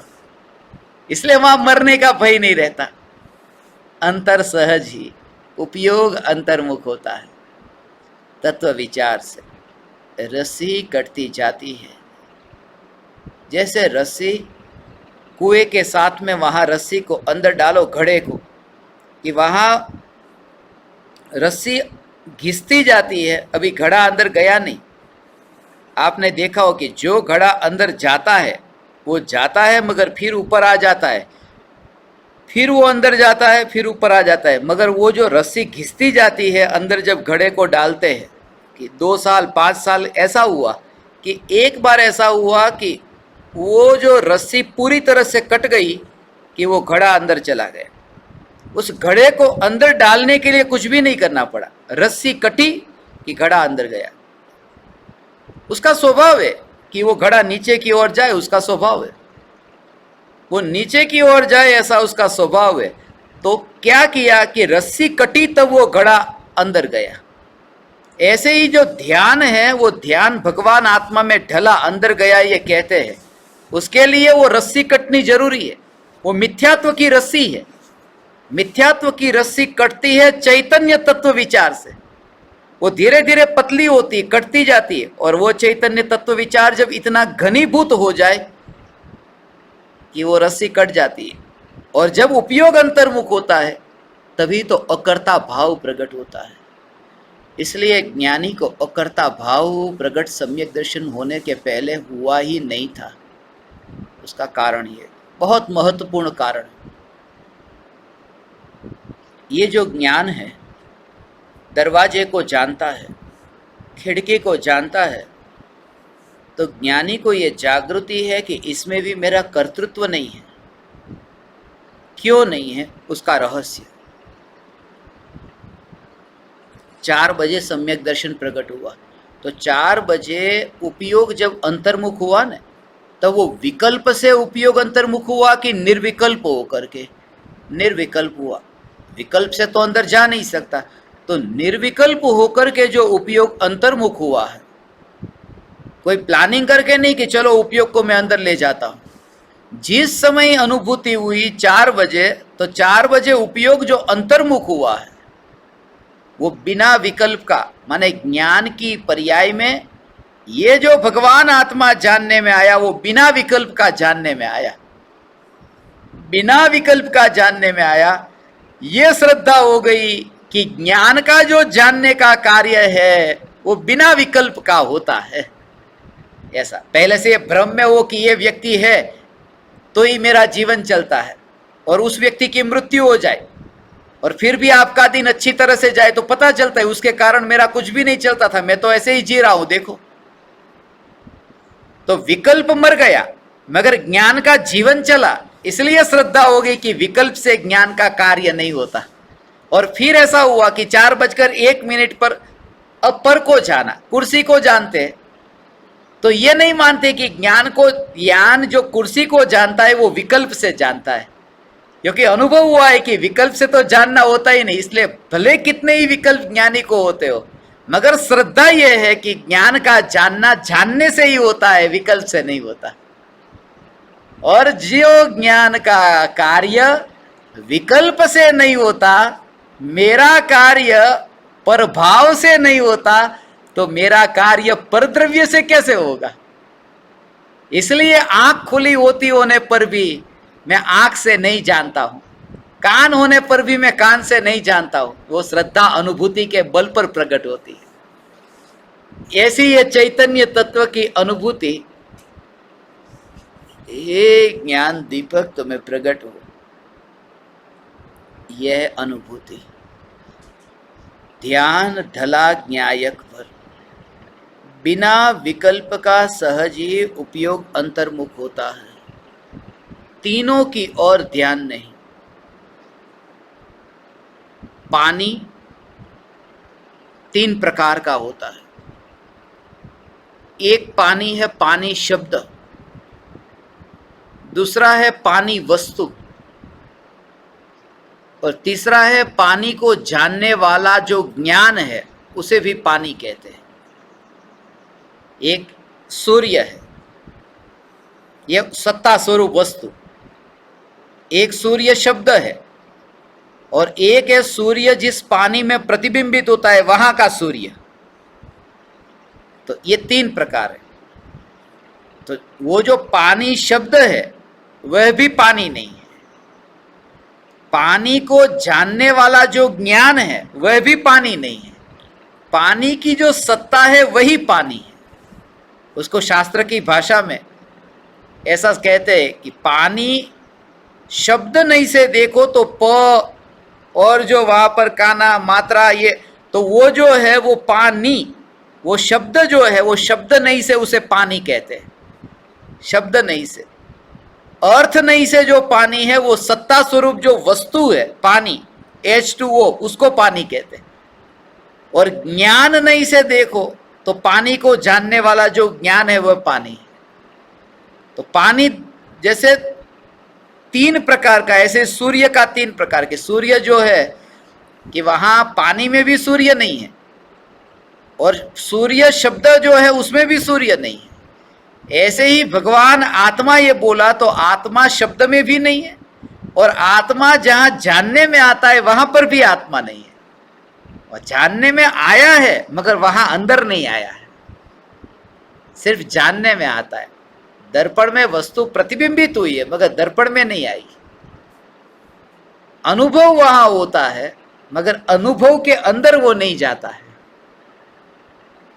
इसलिए वहां मरने का भय नहीं रहता। अंतर सहज ही, उपयोग अंतर्मुख होता है। तत्व विचार से रस्सी कटती जाती है। जैसे रस्सी कुएं के साथ में, वहां रस्सी को अंदर डालो घड़े को, कि वहां रस्सी घिसती जाती है, अभी घड़ा अंदर गया नहीं। आपने देखा हो कि जो घड़ा अंदर जाता है वो जाता है मगर फिर ऊपर आ जाता है। फिर वो अंदर जाता है, फिर ऊपर आ जाता है, मगर वो जो रस्सी घिसती जाती है अंदर जब घड़े को डालते हैं, कि 2 साल 5 साल ऐसा हुआ कि एक बार ऐसा हुआ कि वो जो रस्सी पूरी तरह से कट गई कि वो घड़ा अंदर चला गया। उस घड़े को अंदर डालने के लिए कुछ भी नहीं करना पड़ा, रस्सी कटी कि घड़ा अंदर गया। उसका स्वभाव है कि वो घड़ा नीचे की ओर जाए, उसका स्वभाव है वो नीचे की ओर जाए, ऐसा उसका स्वभाव है। तो क्या किया कि रस्सी कटी तब वो घड़ा अंदर गया। ऐसे ही जो ध्यान है, वो ध्यान भगवान आत्मा में ढला अंदर गया ये कहते हैं। उसके लिए वो रस्सी कटनी जरूरी है। वो मिथ्यात्व की रस्सी है। मिथ्यात्व की रस्सी कटती है चैतन्य तत्व विचार से। वो धीरे धीरे पतली होती, कटती जाती है, और वो चैतन्य तत्व विचार जब इतना घनीभूत हो जाए कि वो रस्सी कट जाती है, और जब उपयोग अंतर्मुख होता है तभी तो अकर्ता भाव प्रकट होता है। इसलिए ज्ञानी को अकर्ता भाव प्रकट सम्यक दर्शन होने के पहले हुआ ही नहीं था। उसका कारण ये बहुत महत्वपूर्ण कारण, ये जो ज्ञान है दरवाजे को जानता है, खिड़की को जानता है, तो ज्ञानी को ये जागृति है कि इसमें भी मेरा कर्तृत्व नहीं है। क्यों नहीं है? उसका रहस्य। 4 बजे सम्यक दर्शन प्रकट हुआ, तो 4 बजे उपयोग जब अंतर्मुख हुआ ना, तब वो विकल्प से उपयोग अंतर्मुख हुआ कि निर्विकल्प होकर के? निर्विकल्प हुआ। विकल्प से तो अंदर जा नहीं सकता, तो निर्विकल्प होकर के जो उपयोग अंतर्मुख हुआ है, कोई प्लानिंग करके नहीं कि चलो उपयोग को मैं अंदर ले जाता हूं। जिस समय अनुभूति हुई 4 बजे, तो 4 बजे उपयोग जो अंतर्मुख हुआ है वो बिना विकल्प का, माने ज्ञान की पर्याय में ये जो भगवान आत्मा जानने में आया वो बिना विकल्प का जानने में आया। बिना विकल्प का जानने में आया। ये श्रद्धा हो गई कि ज्ञान का जो जानने का कार्य है वो बिना विकल्प का होता है। ऐसा पहले से भ्रम में वो कि ये व्यक्ति है तो ही मेरा जीवन चलता है, और उस व्यक्ति की मृत्यु हो जाए और फिर भी आपका दिन अच्छी तरह से जाए तो पता चलता है उसके कारण मेरा कुछ भी नहीं चलता था, मैं तो ऐसे ही जी रहा हूं देखो। तो विकल्प मर गया मगर ज्ञान का जीवन चला, इसलिए श्रद्धा हो गई कि विकल्प से ज्ञान का कार्य नहीं होता। और फिर ऐसा हुआ कि 4:01 पर अब पर को जाना, कुर्सी को जानते हैं, तो ये नहीं मानते कि ज्ञान जो कुर्सी को जानता है वो विकल्प से जानता है, क्योंकि अनुभव हुआ है कि विकल्प से तो जानना होता ही नहीं। इसलिए भले कितने ही विकल्प ज्ञानी को होते हो, मगर श्रद्धा यह है कि ज्ञान का जानना जानने से ही होता है, विकल्प से नहीं होता। और जो ज्ञान का कार्य विकल्प से नहीं होता, मेरा कार्य प्रभाव से नहीं होता, तो मेरा कार्य परद्रव्य से कैसे होगा? इसलिए आंख खुली होती होने पर भी मैं आंख से नहीं जानता हूं, कान होने पर भी मैं कान से नहीं जानता हूं। वो श्रद्धा अनुभूति के बल पर प्रकट होती है। ऐसी ये चैतन्य तत्व की अनुभूति, ये ज्ञान दीपक तुम्हें प्रकट हो, यह अनुभूति ध्यान ढला ज्ञायक भर, बिना विकल्प का सहज ही उपयोग अंतर्मुख होता है। तीनों की ओर ध्यान नहीं। पानी 3 प्रकार का होता है। एक पानी है पानी शब्द, दूसरा है पानी वस्तु, और तीसरा है पानी को जानने वाला जो ज्ञान है, उसे भी पानी कहते हैं। एक सूर्य है, यह सत्ता स्वरूप वस्तु। एक सूर्य शब्द है, और एक है सूर्य जिस पानी में प्रतिबिंबित होता है, वहां का सूर्य। तो ये 3 प्रकार है। तो वो जो पानी शब्द है वह भी पानी नहीं है। पानी को जानने वाला जो ज्ञान है वह भी पानी नहीं है। पानी की जो सत्ता है वही पानी है। उसको शास्त्र की भाषा में ऐसा कहते हैं कि पानी शब्द नहीं से देखो तो प और जो वहां पर काना मात्रा ये, तो वो जो है वो पानी, वो शब्द जो है वो शब्द नहीं से उसे पानी कहते हैं। शब्द नहीं से, अर्थ नहीं से जो पानी है वो सत्ता स्वरूप जो वस्तु है पानी H2O, उसको पानी कहते हैं। और ज्ञान नहीं से देखो तो पानी को जानने वाला जो ज्ञान है वह पानी है। तो पानी जैसे तीन प्रकार का, ऐसे सूर्य का तीन प्रकार के, सूर्य जो है कि वहां पानी में भी सूर्य नहीं है और सूर्य शब्द जो है उसमें भी सूर्य नहीं है। ऐसे ही भगवान आत्मा ये बोला तो आत्मा शब्द में भी नहीं है और आत्मा जहां जानने में आता है वहां पर भी आत्मा नहीं है। और जानने में आया है मगर वहां अंदर नहीं आया है, सिर्फ जानने में आता है। दर्पण में वस्तु प्रतिबिंबित हुई है मगर दर्पण में नहीं आई। अनुभव वहां होता है मगर अनुभव के अंदर वो नहीं जाता है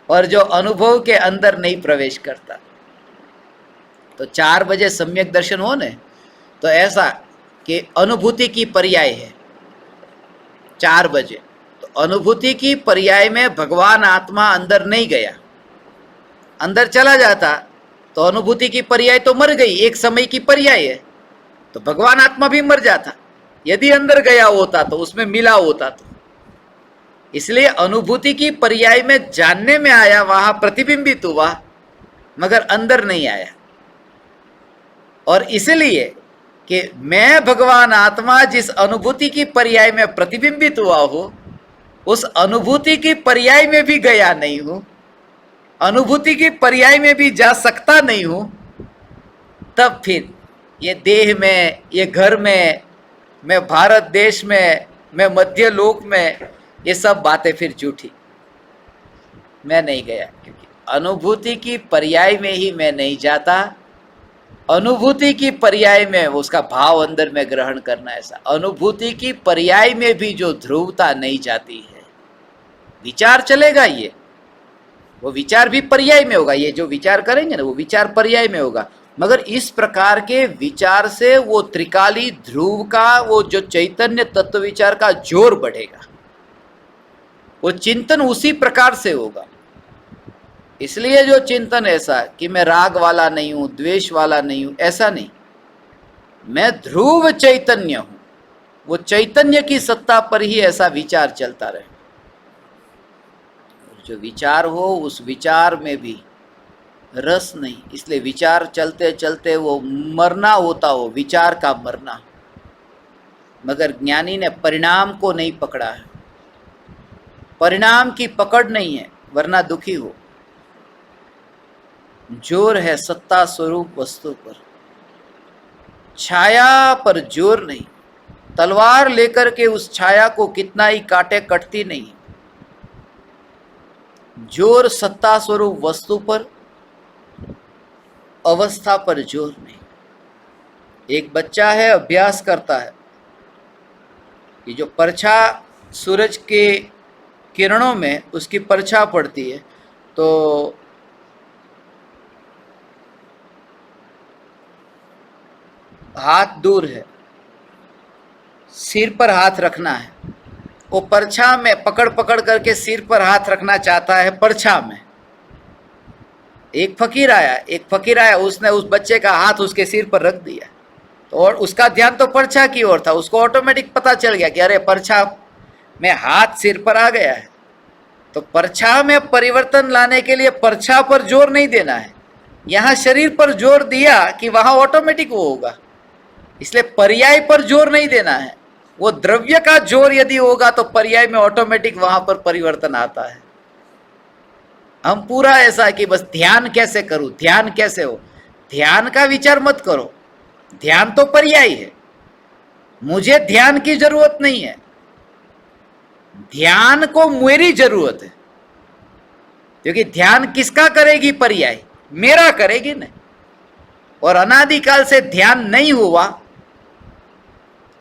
और जो अनुभव के अंदर नहीं प्रवेश करता। तो 4 बजे सम्यक दर्शन हो ने तो ऐसा कि अनुभूति की पर्याय है 4 बजे। तो अनुभूति की पर्याय में भगवान आत्मा अंदर नहीं गया, अंदर चला जाता तो अनुभूति की पर्याय तो मर गई, एक समय की पर्याय है, तो भगवान आत्मा भी मर जाता। यदि अंदर गया होता तो उसमें मिला होता। तो इसलिए अनुभूति की पर्याय में जानने में आया, वहां प्रतिबिंबित हुआ मगर अंदर नहीं आया। और इसलिए कि मैं भगवान आत्मा जिस अनुभूति की पर्याय में प्रतिबिंबित हुआ हूं उस अनुभूति की पर्याय में भी गया नहीं हूं, अनुभूति की पर्याय में भी जा सकता नहीं हूं, तब फिर ये देह में, ये घर में, मैं भारत देश में, मैं मध्य लोक में, ये सब बातें फिर झूठी। मैं नहीं गया क्योंकि अनुभूति की पर्याय में ही मैं नहीं जाता। अनुभूति की पर्याय में उसका भाव अंदर में ग्रहण करना, ऐसा अनुभूति की पर्याय में भी जो ध्रुवता नहीं जाती है। विचार चलेगा, ये वो विचार भी पर्याय में होगा, ये जो विचार करेंगे ना वो विचार पर्याय में होगा, मगर इस प्रकार के विचार से वो त्रिकाली ध्रुव का, वो जो चैतन्य तत्व विचार का जोर बढ़ेगा, वो चिंतन उसी प्रकार से होगा। इसलिए जो चिंतन ऐसा कि मैं राग वाला नहीं हूं, द्वेष वाला नहीं हूं, ऐसा नहीं, मैं ध्रुव चैतन्य हूं, वो चैतन्य की सत्ता पर ही ऐसा विचार चलता रहे। जो विचार हो उस विचार में भी रस नहीं, इसलिए विचार चलते चलते वो मरना होता हो, विचार का मरना। मगर ज्ञानी ने परिणाम को नहीं पकड़ा है, परिणाम की पकड़ नहीं है वरना दुखी हो। जोर है सत्ता स्वरूप वस्तु पर, छाया पर जोर नहीं। तलवार लेकर के उस छाया को कितना ही काटे कटती नहीं। जोर सत्ता स्वरूप वस्तु पर, अवस्था पर जोर नहीं। एक बच्चा है, अभ्यास करता है कि जो परछा सूरज के किरणों में उसकी परछा पड़ती है तो हाथ दूर है, सिर पर हाथ रखना है, वो परछा में पकड़ पकड़ करके सिर पर हाथ रखना चाहता है। परछा में एक फकीर आया, उसने उस बच्चे का हाथ उसके सिर पर रख दिया, तो और उसका ध्यान तो परछा की ओर था। उसको ऑटोमेटिक पता चल गया कि अरे परछा में हाथ सिर पर आ गया है। तो परछा में परिवर्तन लाने के लिए परछा पर जोर नहीं देना है, यहाँ शरीर पर जोर दिया कि वहां ऑटोमेटिक वो होगा। इसलिए पर्याय पर जोर नहीं देना है। वो द्रव्य का जोर यदि होगा तो पर्याय में ऑटोमेटिक वहां पर परिवर्तन आता है। हम पूरा ऐसा कि बस ध्यान कैसे करूं, ध्यान कैसे हो, ध्यान का विचार मत करो। ध्यान तो पर्याय है, मुझे ध्यान की जरूरत नहीं है, ध्यान को मेरी जरूरत है। क्योंकि ध्यान किसका करेगी पर्याय, मेरा करेगी ना। और अनादिकाल से ध्यान नहीं हुआ।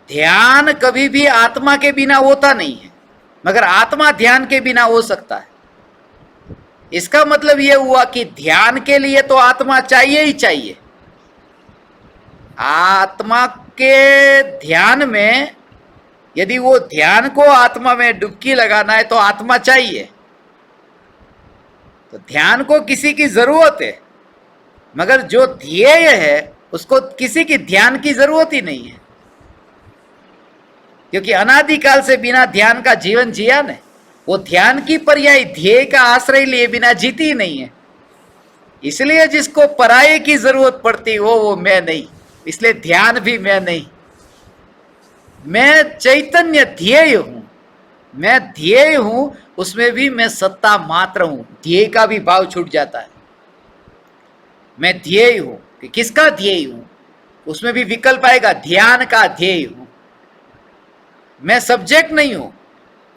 ध्यान कभी भी आत्मा के बिना होता नहीं है, मगर आत्मा ध्यान के बिना हो सकता है। इसका मतलब यह हुआ कि ध्यान के लिए तो आत्मा चाहिए ही चाहिए। आत्मा आपके ध्यान में, यदि वो ध्यान को आत्मा में डुबकी लगाना है तो आत्मा चाहिए। तो ध्यान को किसी की जरूरत है, मगर जो ध्येय है उसको किसी की ध्यान की जरूरत ही नहीं है, क्योंकि अनादिकाल से बिना ध्यान का जीवन जिया ने, वो ध्यान की पर्याय ध्येय का आश्रय लिए बिना जीती ही नहीं है। इसलिए जिसको पराये की जरूरत पड़ती वो मैं नहीं, इसलिए ध्यान भी मैं नहीं। मैं चैतन्य ध्येय हूं, मैं ध्येय हूं, उसमें भी मैं सत्ता मात्र हूं। ध्येय का भी भाव छूट जाता है। मैं ध्येय हूं कि किसका ध्येय हूं, उसमें भी विकल्प आएगा, ध्यान का ध्येय हूं। मैं सब्जेक्ट नहीं हूं,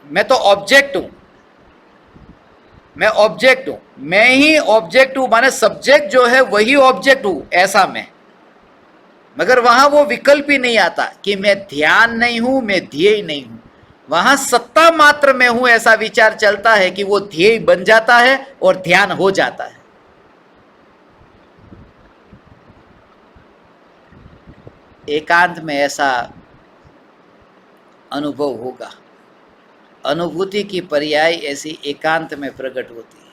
मैं तो ऑब्जेक्ट हूं। मैं ऑब्जेक्ट हूं, मैं ही ऑब्जेक्ट हूं, माने सब्जेक्ट जो है वही ऑब्जेक्ट हूं, ऐसा मैं। मगर वहां वो विकल्प ही नहीं आता कि मैं ध्यान नहीं हूं, मैं ध्येय नहीं हूं। वहां सत्ता मात्र में हूं ऐसा विचार चलता है कि वो ध्येय बन जाता है और ध्यान हो जाता है। एकांत में ऐसा अनुभव होगा। अनुभूति की पर्याय ऐसी एकांत में प्रकट होती है।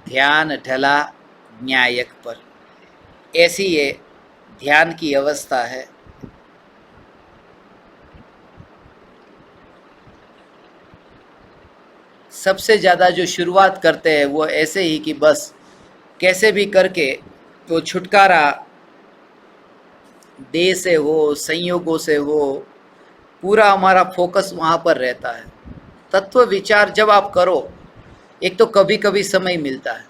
ध्यान ढला न्यायक पर, ऐसी ये ध्यान की अवस्था है। सबसे ज़्यादा जो शुरुआत करते हैं वो ऐसे ही कि बस कैसे भी करके वो छुटकारा देह से हो, संयोगों से हो, पूरा हमारा फोकस वहाँ पर रहता है। तत्व विचार जब आप करो, एक तो कभी कभी समय मिलता है,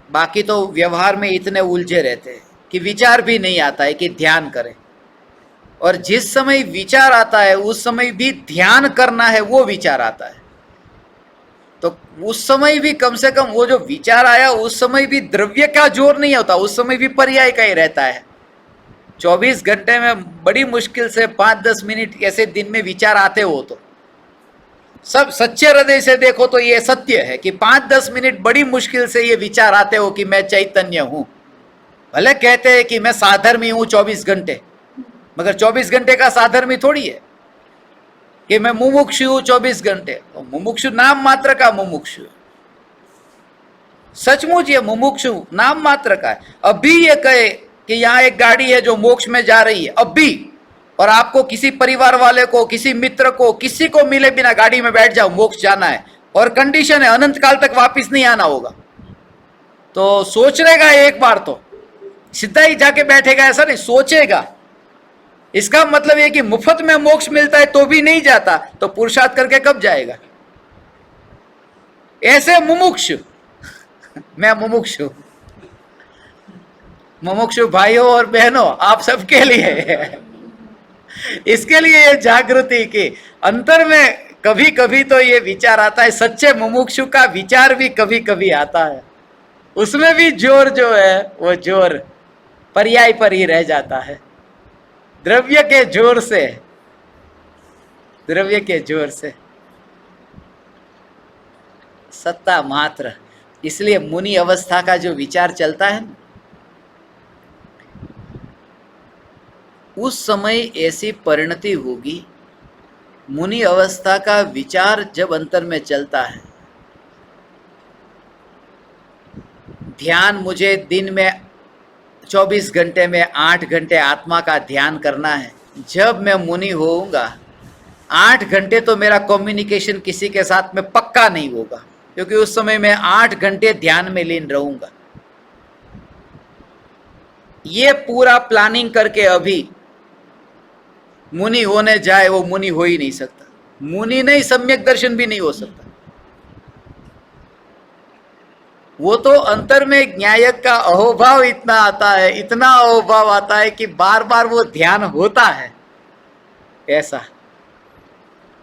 बाकी तो व्यवहार में इतने उलझे रहते हैं कि विचार भी नहीं आता है कि ध्यान करें। और जिस समय विचार आता है उस समय भी ध्यान करना है, वो विचार आता है। तो उस समय भी कम से कम वो जो विचार आया उस समय भी द्रव्य का जोर नहीं होता, उस समय भी पर्याय का ही रहता है। 24 घंटे में बड़ी मुश्किल से 5-10 मिनट ऐसे दिन में विचार आते हो, तो सब सच्चे हृदय से देखो तो ये सत्य है कि 5-10 मिनट बड़ी मुश्किल से ये विचार आते हो कि मैं चैतन्य हूं। भले कहते हैं कि मैं साधर्मी हूं 24 घंटे, मगर 24 घंटे का साधर्मी थोड़ी है कि मैं मुमुक्षु हूं 24 घंटे। तो मुमुक्षु नाम मात्र का मुमुक्षु, सचमुच ये मुमुक्षु नाम मात्र का है। अभी ये कहे कि यहाँ एक गाड़ी है जो मोक्ष में जा रही है, अब भी, और आपको किसी परिवार वाले को, किसी मित्र को, किसी को मिले बिना गाड़ी में बैठ जाओ, मोक्ष जाना है, और कंडीशन है अनंत काल तक वापस नहीं आना होगा, तो सोच लेगा एक बार, तो सीधा ही जाके बैठेगा ऐसा नहीं, सोचेगा। इसका मतलब ये कि मुफ्त में मोक्ष मिलता है तो भी नहीं जाता, तो पुरुषार्थ करके कब जाएगा? ऐसे मुमुक्षु मैं मुमुक्षु, मुमुक्षु भाइयों और बहनों, आप सबके लिए इसके लिए ये जागृति की अंतर में कभी कभी तो ये विचार आता है। सच्चे मुमुक्षु का विचार भी कभी कभी आता है, उसमें भी जोर जो है वो जोर पर्याय पर ही रह जाता है। द्रव्य के जोर से, द्रव्य के जोर से, सत्ता मात्र। इसलिए मुनि अवस्था का जो विचार चलता है, उस समय ऐसी परिणति होगी। मुनि अवस्था का विचार जब अंतर में चलता है, ध्यान मुझे दिन में 24 घंटे में 8 घंटे आत्मा का ध्यान करना है। जब मैं मुनि होऊंगा 8 घंटे तो मेरा कम्युनिकेशन किसी के साथ में पक्का नहीं होगा, क्योंकि उस समय मैं 8 घंटे ध्यान में लीन रहूंगा। ये पूरा प्लानिंग करके अभी मुनि होने जाए, वो मुनि हो ही नहीं सकता। मुनि नहीं, सम्यक दर्शन भी नहीं हो सकता। वो तो अंतर में न्यायक का अहोभाव इतना आता है, इतना अहोभाव आता है कि बार बार वो ध्यान होता है। ऐसा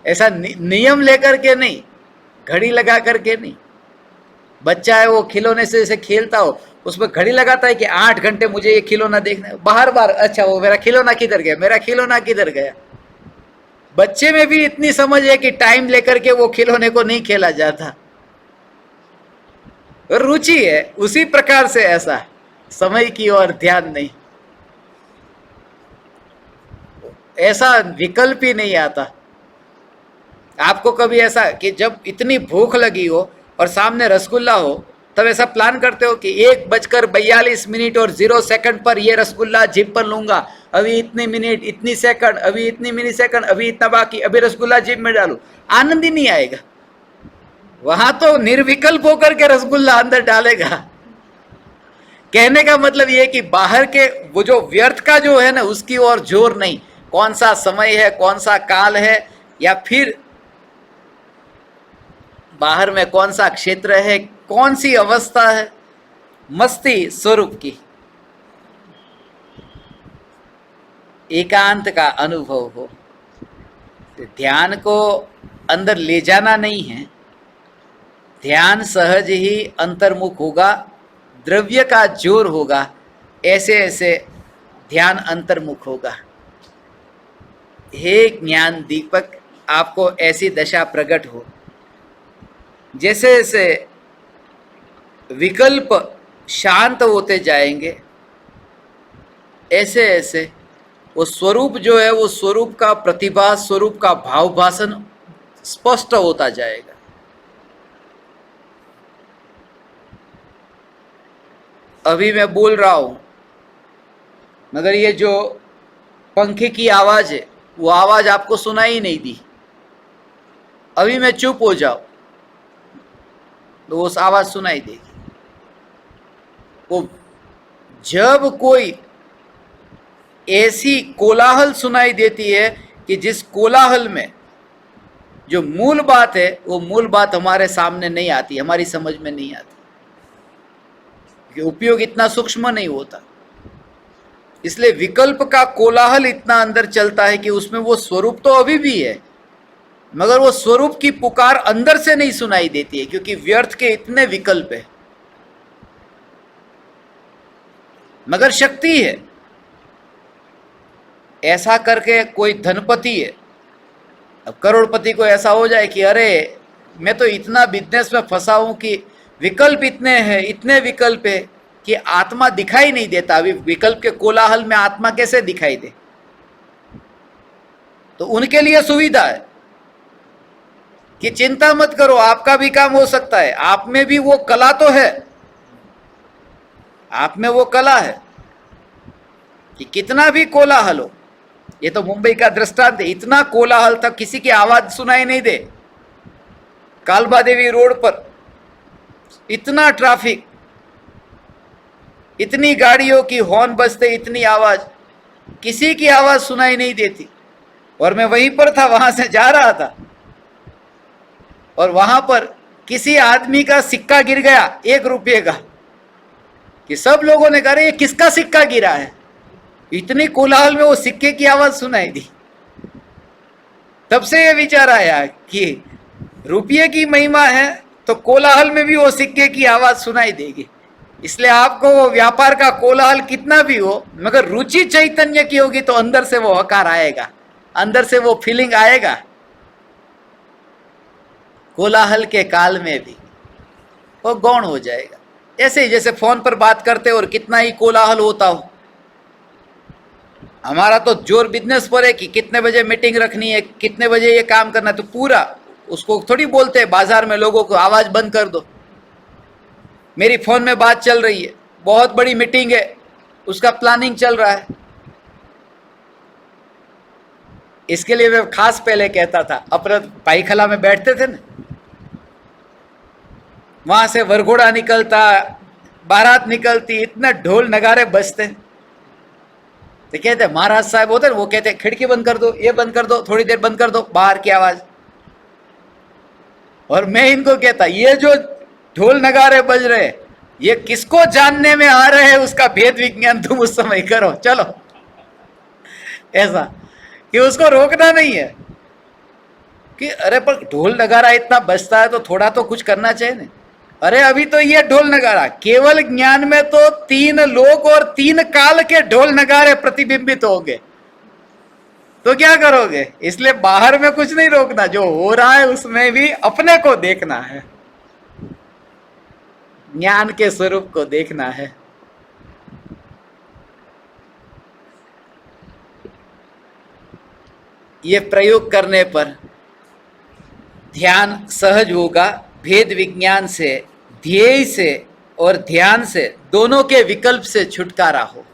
ऐसा नियम लेकर के नहीं, घड़ी लगा करके नहीं। बच्चा है वो खिलौने से जैसे खेलता हो, उसमें घड़ी लगाता है कि 8 घंटे मुझे ये खिलौना देखना है, बार बार अच्छा वो मेरा खिलौना किधर गया, मेरा खिलौना किधर गया। बच्चे में भी इतनी समझ है कि टाइम लेकर के वो खिलौने को नहीं खेला जाता, रुचि है। उसी प्रकार से ऐसा समय की ओर ध्यान नहीं। ऐसा विकल्प ही नहीं आता। आपको कभी ऐसा कि जब इतनी भूख लगी हो और सामने रसगुल्ला हो, तब ऐसा प्लान करते हो कि 1:42 और 0 सेकंड पर ये रसगुल्ला जिभ पर लूंगा, अभी इतनी मिनट, इतनी सेकंड, अभी इतनी मिली सेकंड, अभी इतना बाकी, अभी रसगुल्ला जिभ में डालू, आनंद ही नहीं आएगा। वहां तो निर्विकल्प होकर के रसगुल्ला अंदर डालेगा। कहने का मतलब ये कि बाहर के वो जो व्यर्थ का जो है ना, उसकी ओर जोर नहीं, कौन सा समय है, कौन सा काल है, या फिर बाहर में कौन सा क्षेत्र है, कौन सी अवस्था है, मस्ती स्वरूप की एकांत का अनुभव हो। ध्यान को अंदर ले जाना नहीं है, ध्यान सहज ही अंतर्मुख होगा, द्रव्य का जोर होगा, ऐसे ऐसे ध्यान अंतर्मुख होगा। हे ज्ञान दीपक, आपको ऐसी दशा प्रकट हो जैसे जैसे विकल्प शांत होते जाएंगे, ऐसे ऐसे वो स्वरूप जो है, वो स्वरूप का प्रतिभा, स्वरूप का भाव भाषण स्पष्ट होता जाएगा। अभी मैं बोल रहा हूं, मगर ये जो पंखे की आवाज है, वो आवाज आपको सुनाई नहीं दी। अभी मैं चुप हो जाऊं तो उस आवाज सुनाई देगी। वो जब कोई ऐसी कोलाहल सुनाई देती है कि जिस कोलाहल में जो मूल बात है, वो मूल बात हमारे सामने नहीं आती, हमारी समझ में नहीं आती, कि उपयोग इतना सूक्ष्म नहीं होता। इसलिए विकल्प का कोलाहल इतना अंदर चलता है कि उसमें वो स्वरूप तो अभी भी है, मगर वो स्वरूप की पुकार अंदर से नहीं सुनाई देती है, क्योंकि व्यर्थ के इतने विकल्प है। मगर शक्ति है। ऐसा करके कोई धनपति है, अब करोड़पति को ऐसा हो जाए कि अरे मैं तो इतना बिजनेस में फंसा हूं कि विकल्प इतने हैं, इतने विकल्प है कि आत्मा दिखाई नहीं देता। अभी विकल्प के कोलाहल में आत्मा कैसे दिखाई दे? तो उनके लिए सुविधा है कि चिंता मत करो, आपका भी काम हो सकता है। आप में भी वो कला तो है, आप में वो कला है कि कितना भी कोलाहल हो। ये तो मुंबई का दृष्टांत है, इतना कोलाहल था, किसी की आवाज सुनाई नहीं दे। कालबा देवी रोड पर इतना ट्रैफिक, इतनी गाड़ियों की हॉर्न बजते, इतनी आवाज, किसी की आवाज सुनाई नहीं देती। और मैं वहीं पर था, वहां से जा रहा था, और वहां पर किसी आदमी का सिक्का गिर गया 1 रुपये का, कि सब लोगों ने कहा ये किसका सिक्का गिरा है। इतनी कोलाहल में वो सिक्के की आवाज सुनाई दी। तब से ये विचार आया कि रुपये की महिमा है तो कोलाहल में भी वो सिक्के की आवाज सुनाई देगी। इसलिए आपको वो व्यापार का कोलाहल कितना भी हो, मगर रुचि चैतन्य की होगी तो अंदर से वो हकार आएगा, अंदर से वो फीलिंग आएगा। कोलाहल के काल में भी वो गौण हो जाएगा। ऐसे ही जैसे फोन पर बात करते और कितना ही कोलाहल होता हो, हमारा तो जोर बिजनेस पर है कि कितने बजे मीटिंग रखनी है, कितने बजे ये काम करना है, तो पूरा उसको थोड़ी बोलते हैं बाजार में लोगों को आवाज बंद कर दो। मेरी फोन में बात चल रही है, बहुत बड़ी मीटिंग है, उसका प्लानिंग चल रहा है। इसके लिए मैं खास पहले कहता था, अपने पाईखला में बैठते थे ना, वहां से वरघोड़ा निकलता, बारात निकलती, इतने ढोल नगारे बजते, तो कहते महाराज साहब होते, वो कहते खिड़की बंद कर दो, ये बंद कर दो, थोड़ी देर बंद कर दो, बाहर की आवाज। और मैं इनको कहता, ये जो ढोल नगारे बज रहे, ये किसको जानने में आ रहे हैं, उसका भेद विज्ञान तुम उस समय करो, चलो। ऐसा कि उसको रोकना नहीं है कि अरे पर ढोल नगारा इतना बजता है तो थोड़ा तो कुछ करना चाहिए ना। अरे अभी तो ये ढोल नगारा, केवल ज्ञान में तो 3 लोक और 3 काल के ढोल नगारे प्रतिबिंबित होंगे, तो क्या करोगे? इसलिए बाहर में कुछ नहीं रोकना, जो हो रहा है उसमें भी अपने को देखना है, ज्ञान के स्वरूप को देखना है। ये प्रयोग करने पर ध्यान सहज होगा। भेद विज्ञान से, ध्येय से और ध्यान से, दोनों के विकल्प से छुटकारा हो।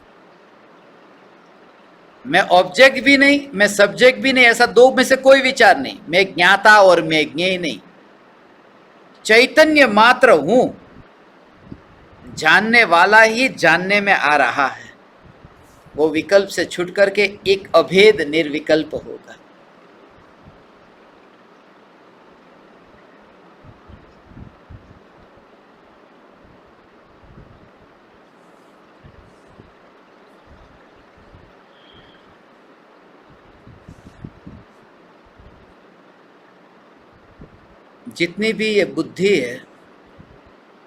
मैं ऑब्जेक्ट भी नहीं, मैं सब्जेक्ट भी नहीं, ऐसा दो में से कोई विचार नहीं। मैं ज्ञाता और मैं ज्ञेय नहीं, चैतन्य मात्र हूं। जानने वाला ही जानने में आ रहा है। वो विकल्प से छूट करके एक अभेद निर्विकल्प होगा। जितनी भी ये बुद्धि है,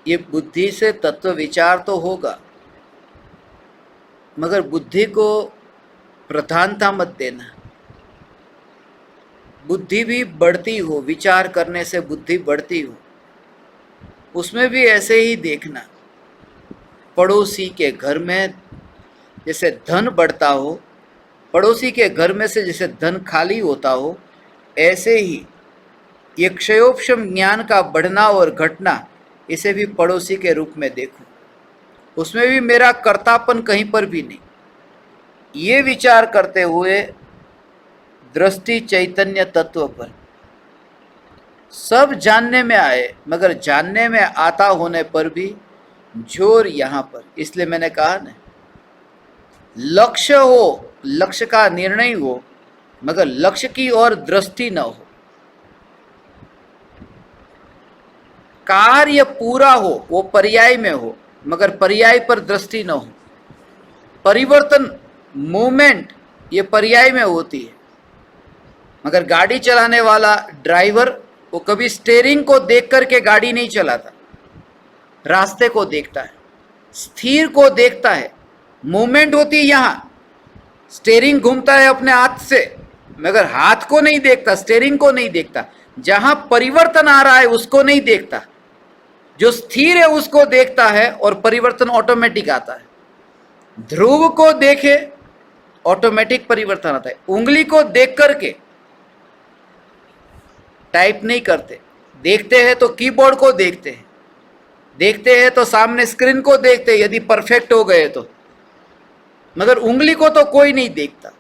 ये बुद्धि से तत्व विचार तो होगा, मगर बुद्धि को प्रधानता मत देना। बुद्धि भी बढ़ती हो, विचार करने से बुद्धि बढ़ती हो, उसमें भी ऐसे ही देखना। पड़ोसी के घर में जैसे धन बढ़ता हो, पड़ोसी के घर में से जैसे धन खाली होता हो, ऐसे ही ये क्षयोपशम ज्ञान का बढ़ना और घटना, इसे भी पड़ोसी के रूप में देखो। उसमें भी मेरा कर्तापन कहीं पर भी नहीं। ये विचार करते हुए दृष्टि चैतन्य तत्व पर सब जानने में आए, मगर जानने में आता होने पर भी जोर यहाँ पर। इसलिए मैंने कहा ना, लक्ष्य हो, लक्ष्य का निर्णय हो, मगर लक्ष्य की ओर दृष्टि न हो। कार्य पूरा हो, वो पर्याय में हो, मगर पर्याय पर दृष्टि न हो। परिवर्तन, मूवमेंट, ये पर्याय में होती है, मगर गाड़ी चलाने वाला ड्राइवर वो कभी स्टीयरिंग को देख करके गाड़ी नहीं चलाता, रास्ते को देखता है, स्थिर को देखता है। मूवमेंट होती है यहाँ, स्टीयरिंग घूमता है अपने हाथ से, मगर हाथ को नहीं देखता, स्टीयरिंग को नहीं देखता। जहां परिवर्तन आ रहा है उसको नहीं देखता, जो स्थिर है उसको देखता है, और परिवर्तन ऑटोमेटिक आता है। ध्रुव को देखे, ऑटोमेटिक परिवर्तन आता है। उंगली को देख करके टाइप नहीं करते, देखते हैं तो कीबोर्ड को देखते हैं, देखते हैं तो सामने स्क्रीन को देखते हैं, यदि परफेक्ट हो गए तो, मगर उंगली को तो कोई नहीं देखता।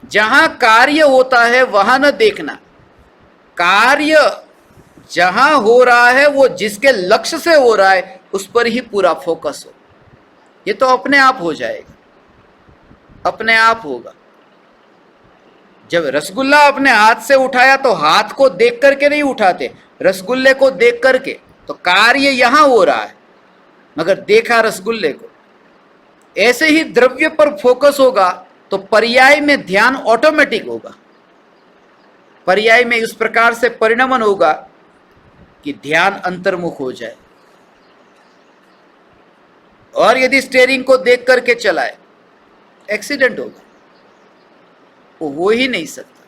जहां कार्य होता है वहां न देखना। कार्य जहां हो रहा है, वो जिसके लक्ष्य से हो रहा है, उस पर ही पूरा फोकस हो। ये तो अपने आप हो जाएगा, अपने आप होगा। जब रसगुल्ला अपने हाथ से उठाया तो हाथ को देख करके नहीं उठाते, रसगुल्ले को देख करके। तो कार्य यहां हो रहा है, मगर देखा रसगुल्ले को। ऐसे ही द्रव्य पर फोकस होगा तो पर्याय में ध्यान ऑटोमेटिक होगा। पर्याय में इस प्रकार से परिणमन होगा कि ध्यान अंतर्मुख हो जाए। और यदि स्टीयरिंग को देख करके चलाए, एक्सीडेंट होगा, वो हो ही नहीं सकता।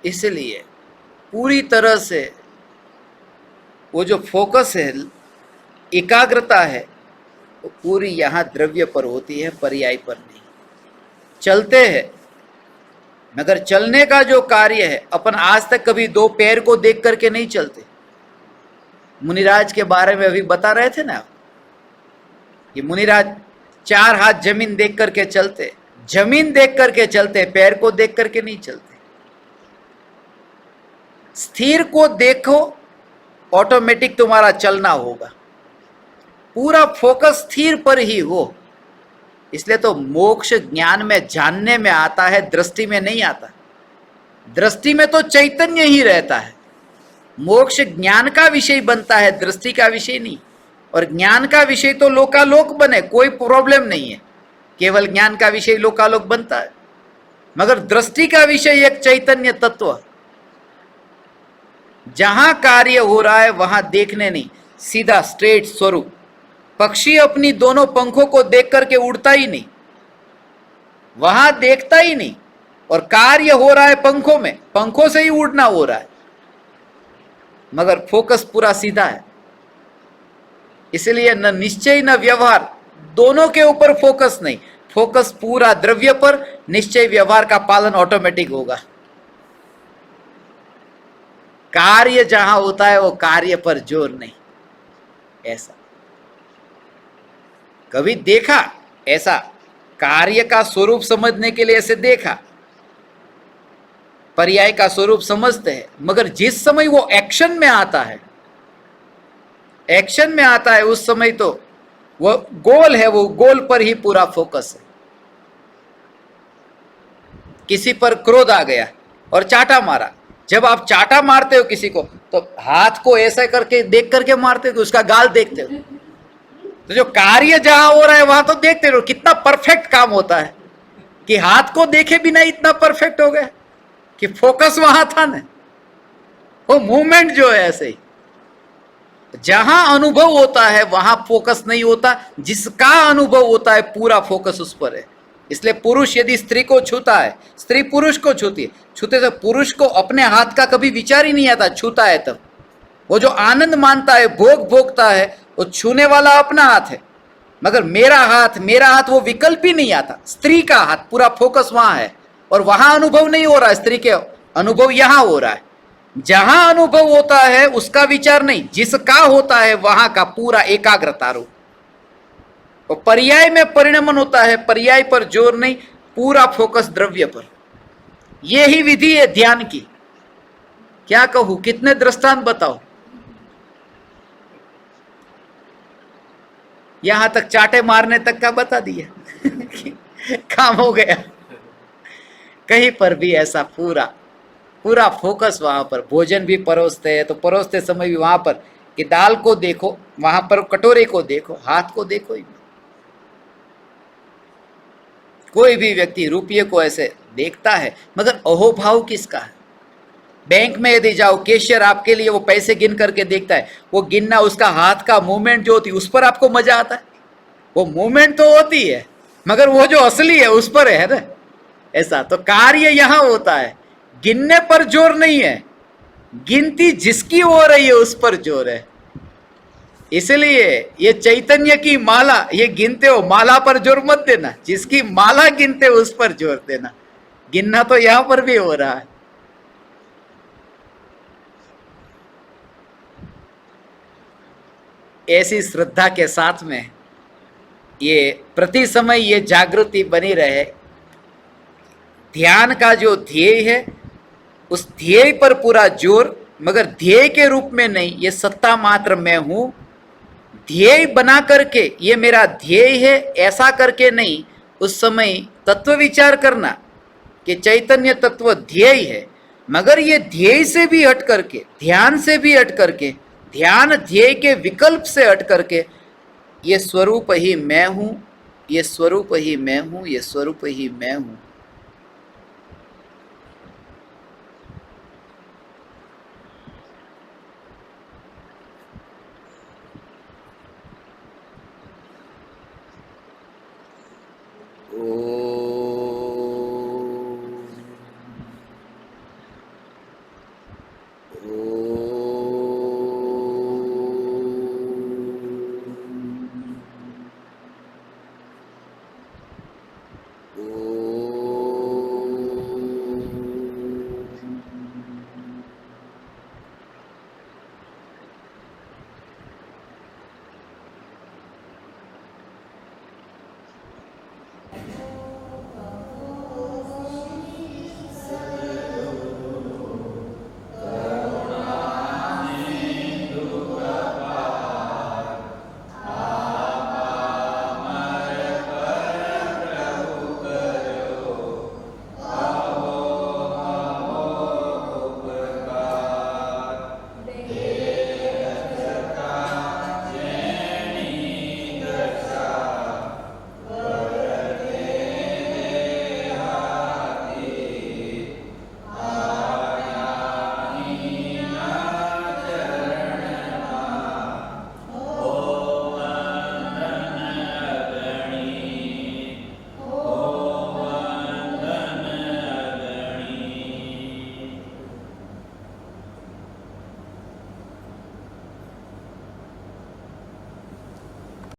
इसलिए पूरी तरह से वो जो फोकस है, एकाग्रता है, वो पूरी यहाँ द्रव्य पर होती है, पर्याय पर नहीं। चलते हैं, मगर चलने का जो कार्य है, अपन आज तक कभी दो पैर को देख करके नहीं चलते। मुनिराज के बारे में अभी बता रहे थे ना, ये मुनिराज 4 हाथ जमीन देख करके चलते, जमीन देख करके चलते, पैर को देख करके नहीं चलते। स्थिर को देखो, ऑटोमेटिक तुम्हारा चलना होगा। पूरा फोकस स्थिर पर ही हो। इसलिए तो मोक्ष ज्ञान में जानने में आता है, दृष्टि में नहीं आता। दृष्टि में तो चैतन्य ही रहता है। मोक्ष ज्ञान का विषय बनता है, दृष्टि का विषय नहीं। और ज्ञान का विषय तो लोकालोक बने, कोई प्रॉब्लम नहीं है, केवल ज्ञान का विषय लोकालोक बनता है। मगर दृष्टि का विषय एक चैतन्य तत्व, जहां कार्य हो रहा है वहां देखने नहीं, सीधा स्ट्रेट स्वरूप। पक्षी अपनी दोनों पंखों को देख करके उड़ता ही नहीं, वहां देखता ही नहीं, और कार्य हो रहा है पंखों में, पंखों से ही उड़ना हो रहा है, मगर फोकस पूरा सीधा है। इसलिए न निश्चय न व्यवहार, दोनों के ऊपर फोकस नहीं। फोकस पूरा द्रव्य पर, निश्चय व्यवहार का पालन ऑटोमेटिक होगा। कार्य जहां होता है वो कार्य पर जोर नहीं। ऐसा कभी देखा? ऐसा कार्य का स्वरूप समझने के लिए ऐसे देखा, पर्याय का स्वरूप समझते हैं, मगर जिस समय वो एक्शन में आता है, एक्शन में आता है, उस समय तो वो गोल है, वो गोल पर ही पूरा फोकस है। किसी पर क्रोध आ गया और चाटा मारा। जब आप चाटा मारते हो किसी को तो हाथ को ऐसा करके देख करके मारते हो कि उसका गाल देखते हो। तो जो कार्य जहां हो रहा है वहां तो देखते रहो कितना परफेक्ट काम होता है, कि हाथ को देखे बिना इतना परफेक्ट हो गया कि फोकस वहां था ना। वो मूवमेंट जो है ऐसे ही, जहां अनुभव होता है वहां फोकस नहीं होता, जिसका अनुभव होता है पूरा फोकस उस पर है। इसलिए पुरुष यदि स्त्री को छूता है, स्त्री पुरुष को छूती है, छूते तो पुरुष को अपने हाथ का कभी विचार ही नहीं आता, छूता है तब वो जो आनंद मानता है, भोग भोगता है, वो छूने वाला अपना हाथ है। मगर मेरा हाथ वो विकल्प ही नहीं आता। स्त्री का हाथ पूरा फोकस वहां है और वहां अनुभव नहीं हो रहा है, स्त्री के अनुभव यहां हो रहा है। जहां अनुभव होता है उसका विचार नहीं, जिसका होता है वहां का पूरा एकाग्रता रूप। और पर्याय में परिणमन होता है, पर्याय पर जोर नहीं, पूरा फोकस द्रव्य पर। यही विधि है ध्यान की। क्या कहूं, कितने दृष्टांत बताओ? यहां तक चाटे मारने तक का बता दिया काम हो गया। कहीं पर भी ऐसा पूरा पूरा फोकस वहां पर। भोजन भी परोसते हैं तो परोसते समय भी वहां पर कि दाल को देखो, वहां पर कटोरे को देखो, हाथ को देखो ही। कोई भी व्यक्ति रुपये को ऐसे देखता है, मगर अहोभाव किसका है? बैंक में यदि जाओ, कैशियर आपके लिए वो पैसे गिन करके देखता है, वो गिनना, उसका हाथ का मूवमेंट जो होती है उस पर आपको मजा आता है। वो मूवमेंट तो होती है मगर वो जो असली है उस पर है ना। ऐसा तो कार्य यहां होता है, गिनने पर जोर नहीं है, गिनती जिसकी हो रही है उस पर जोर है। इसलिए ये चैतन्य की माला, ये गिनते हो, माला पर जोर मत देना, जिसकी माला गिनते हो उस पर जोर देना। गिनना तो यहां पर भी हो रहा है। ऐसी श्रद्धा के साथ में ये प्रति समय ये जागृति बनी रहे। ध्यान का जो ध्येय है उस ध्येय पर पूरा जोर, मगर ध्येय के रूप में नहीं, ये सत्ता मात्र मैं हूं, ध्येय बना करके ये मेरा ध्येय है ऐसा करके नहीं। उस समय तत्व विचार करना कि चैतन्य तत्व ध्येय है, मगर ये ध्येय से भी हट करके, ध्यान से भी हट करके, ध्यान ध्येय के विकल्प से हट करके ये स्वरूप ही मैं हूं, ये स्वरूप ही मैं हूं, ये स्वरूप ही मैं हूं।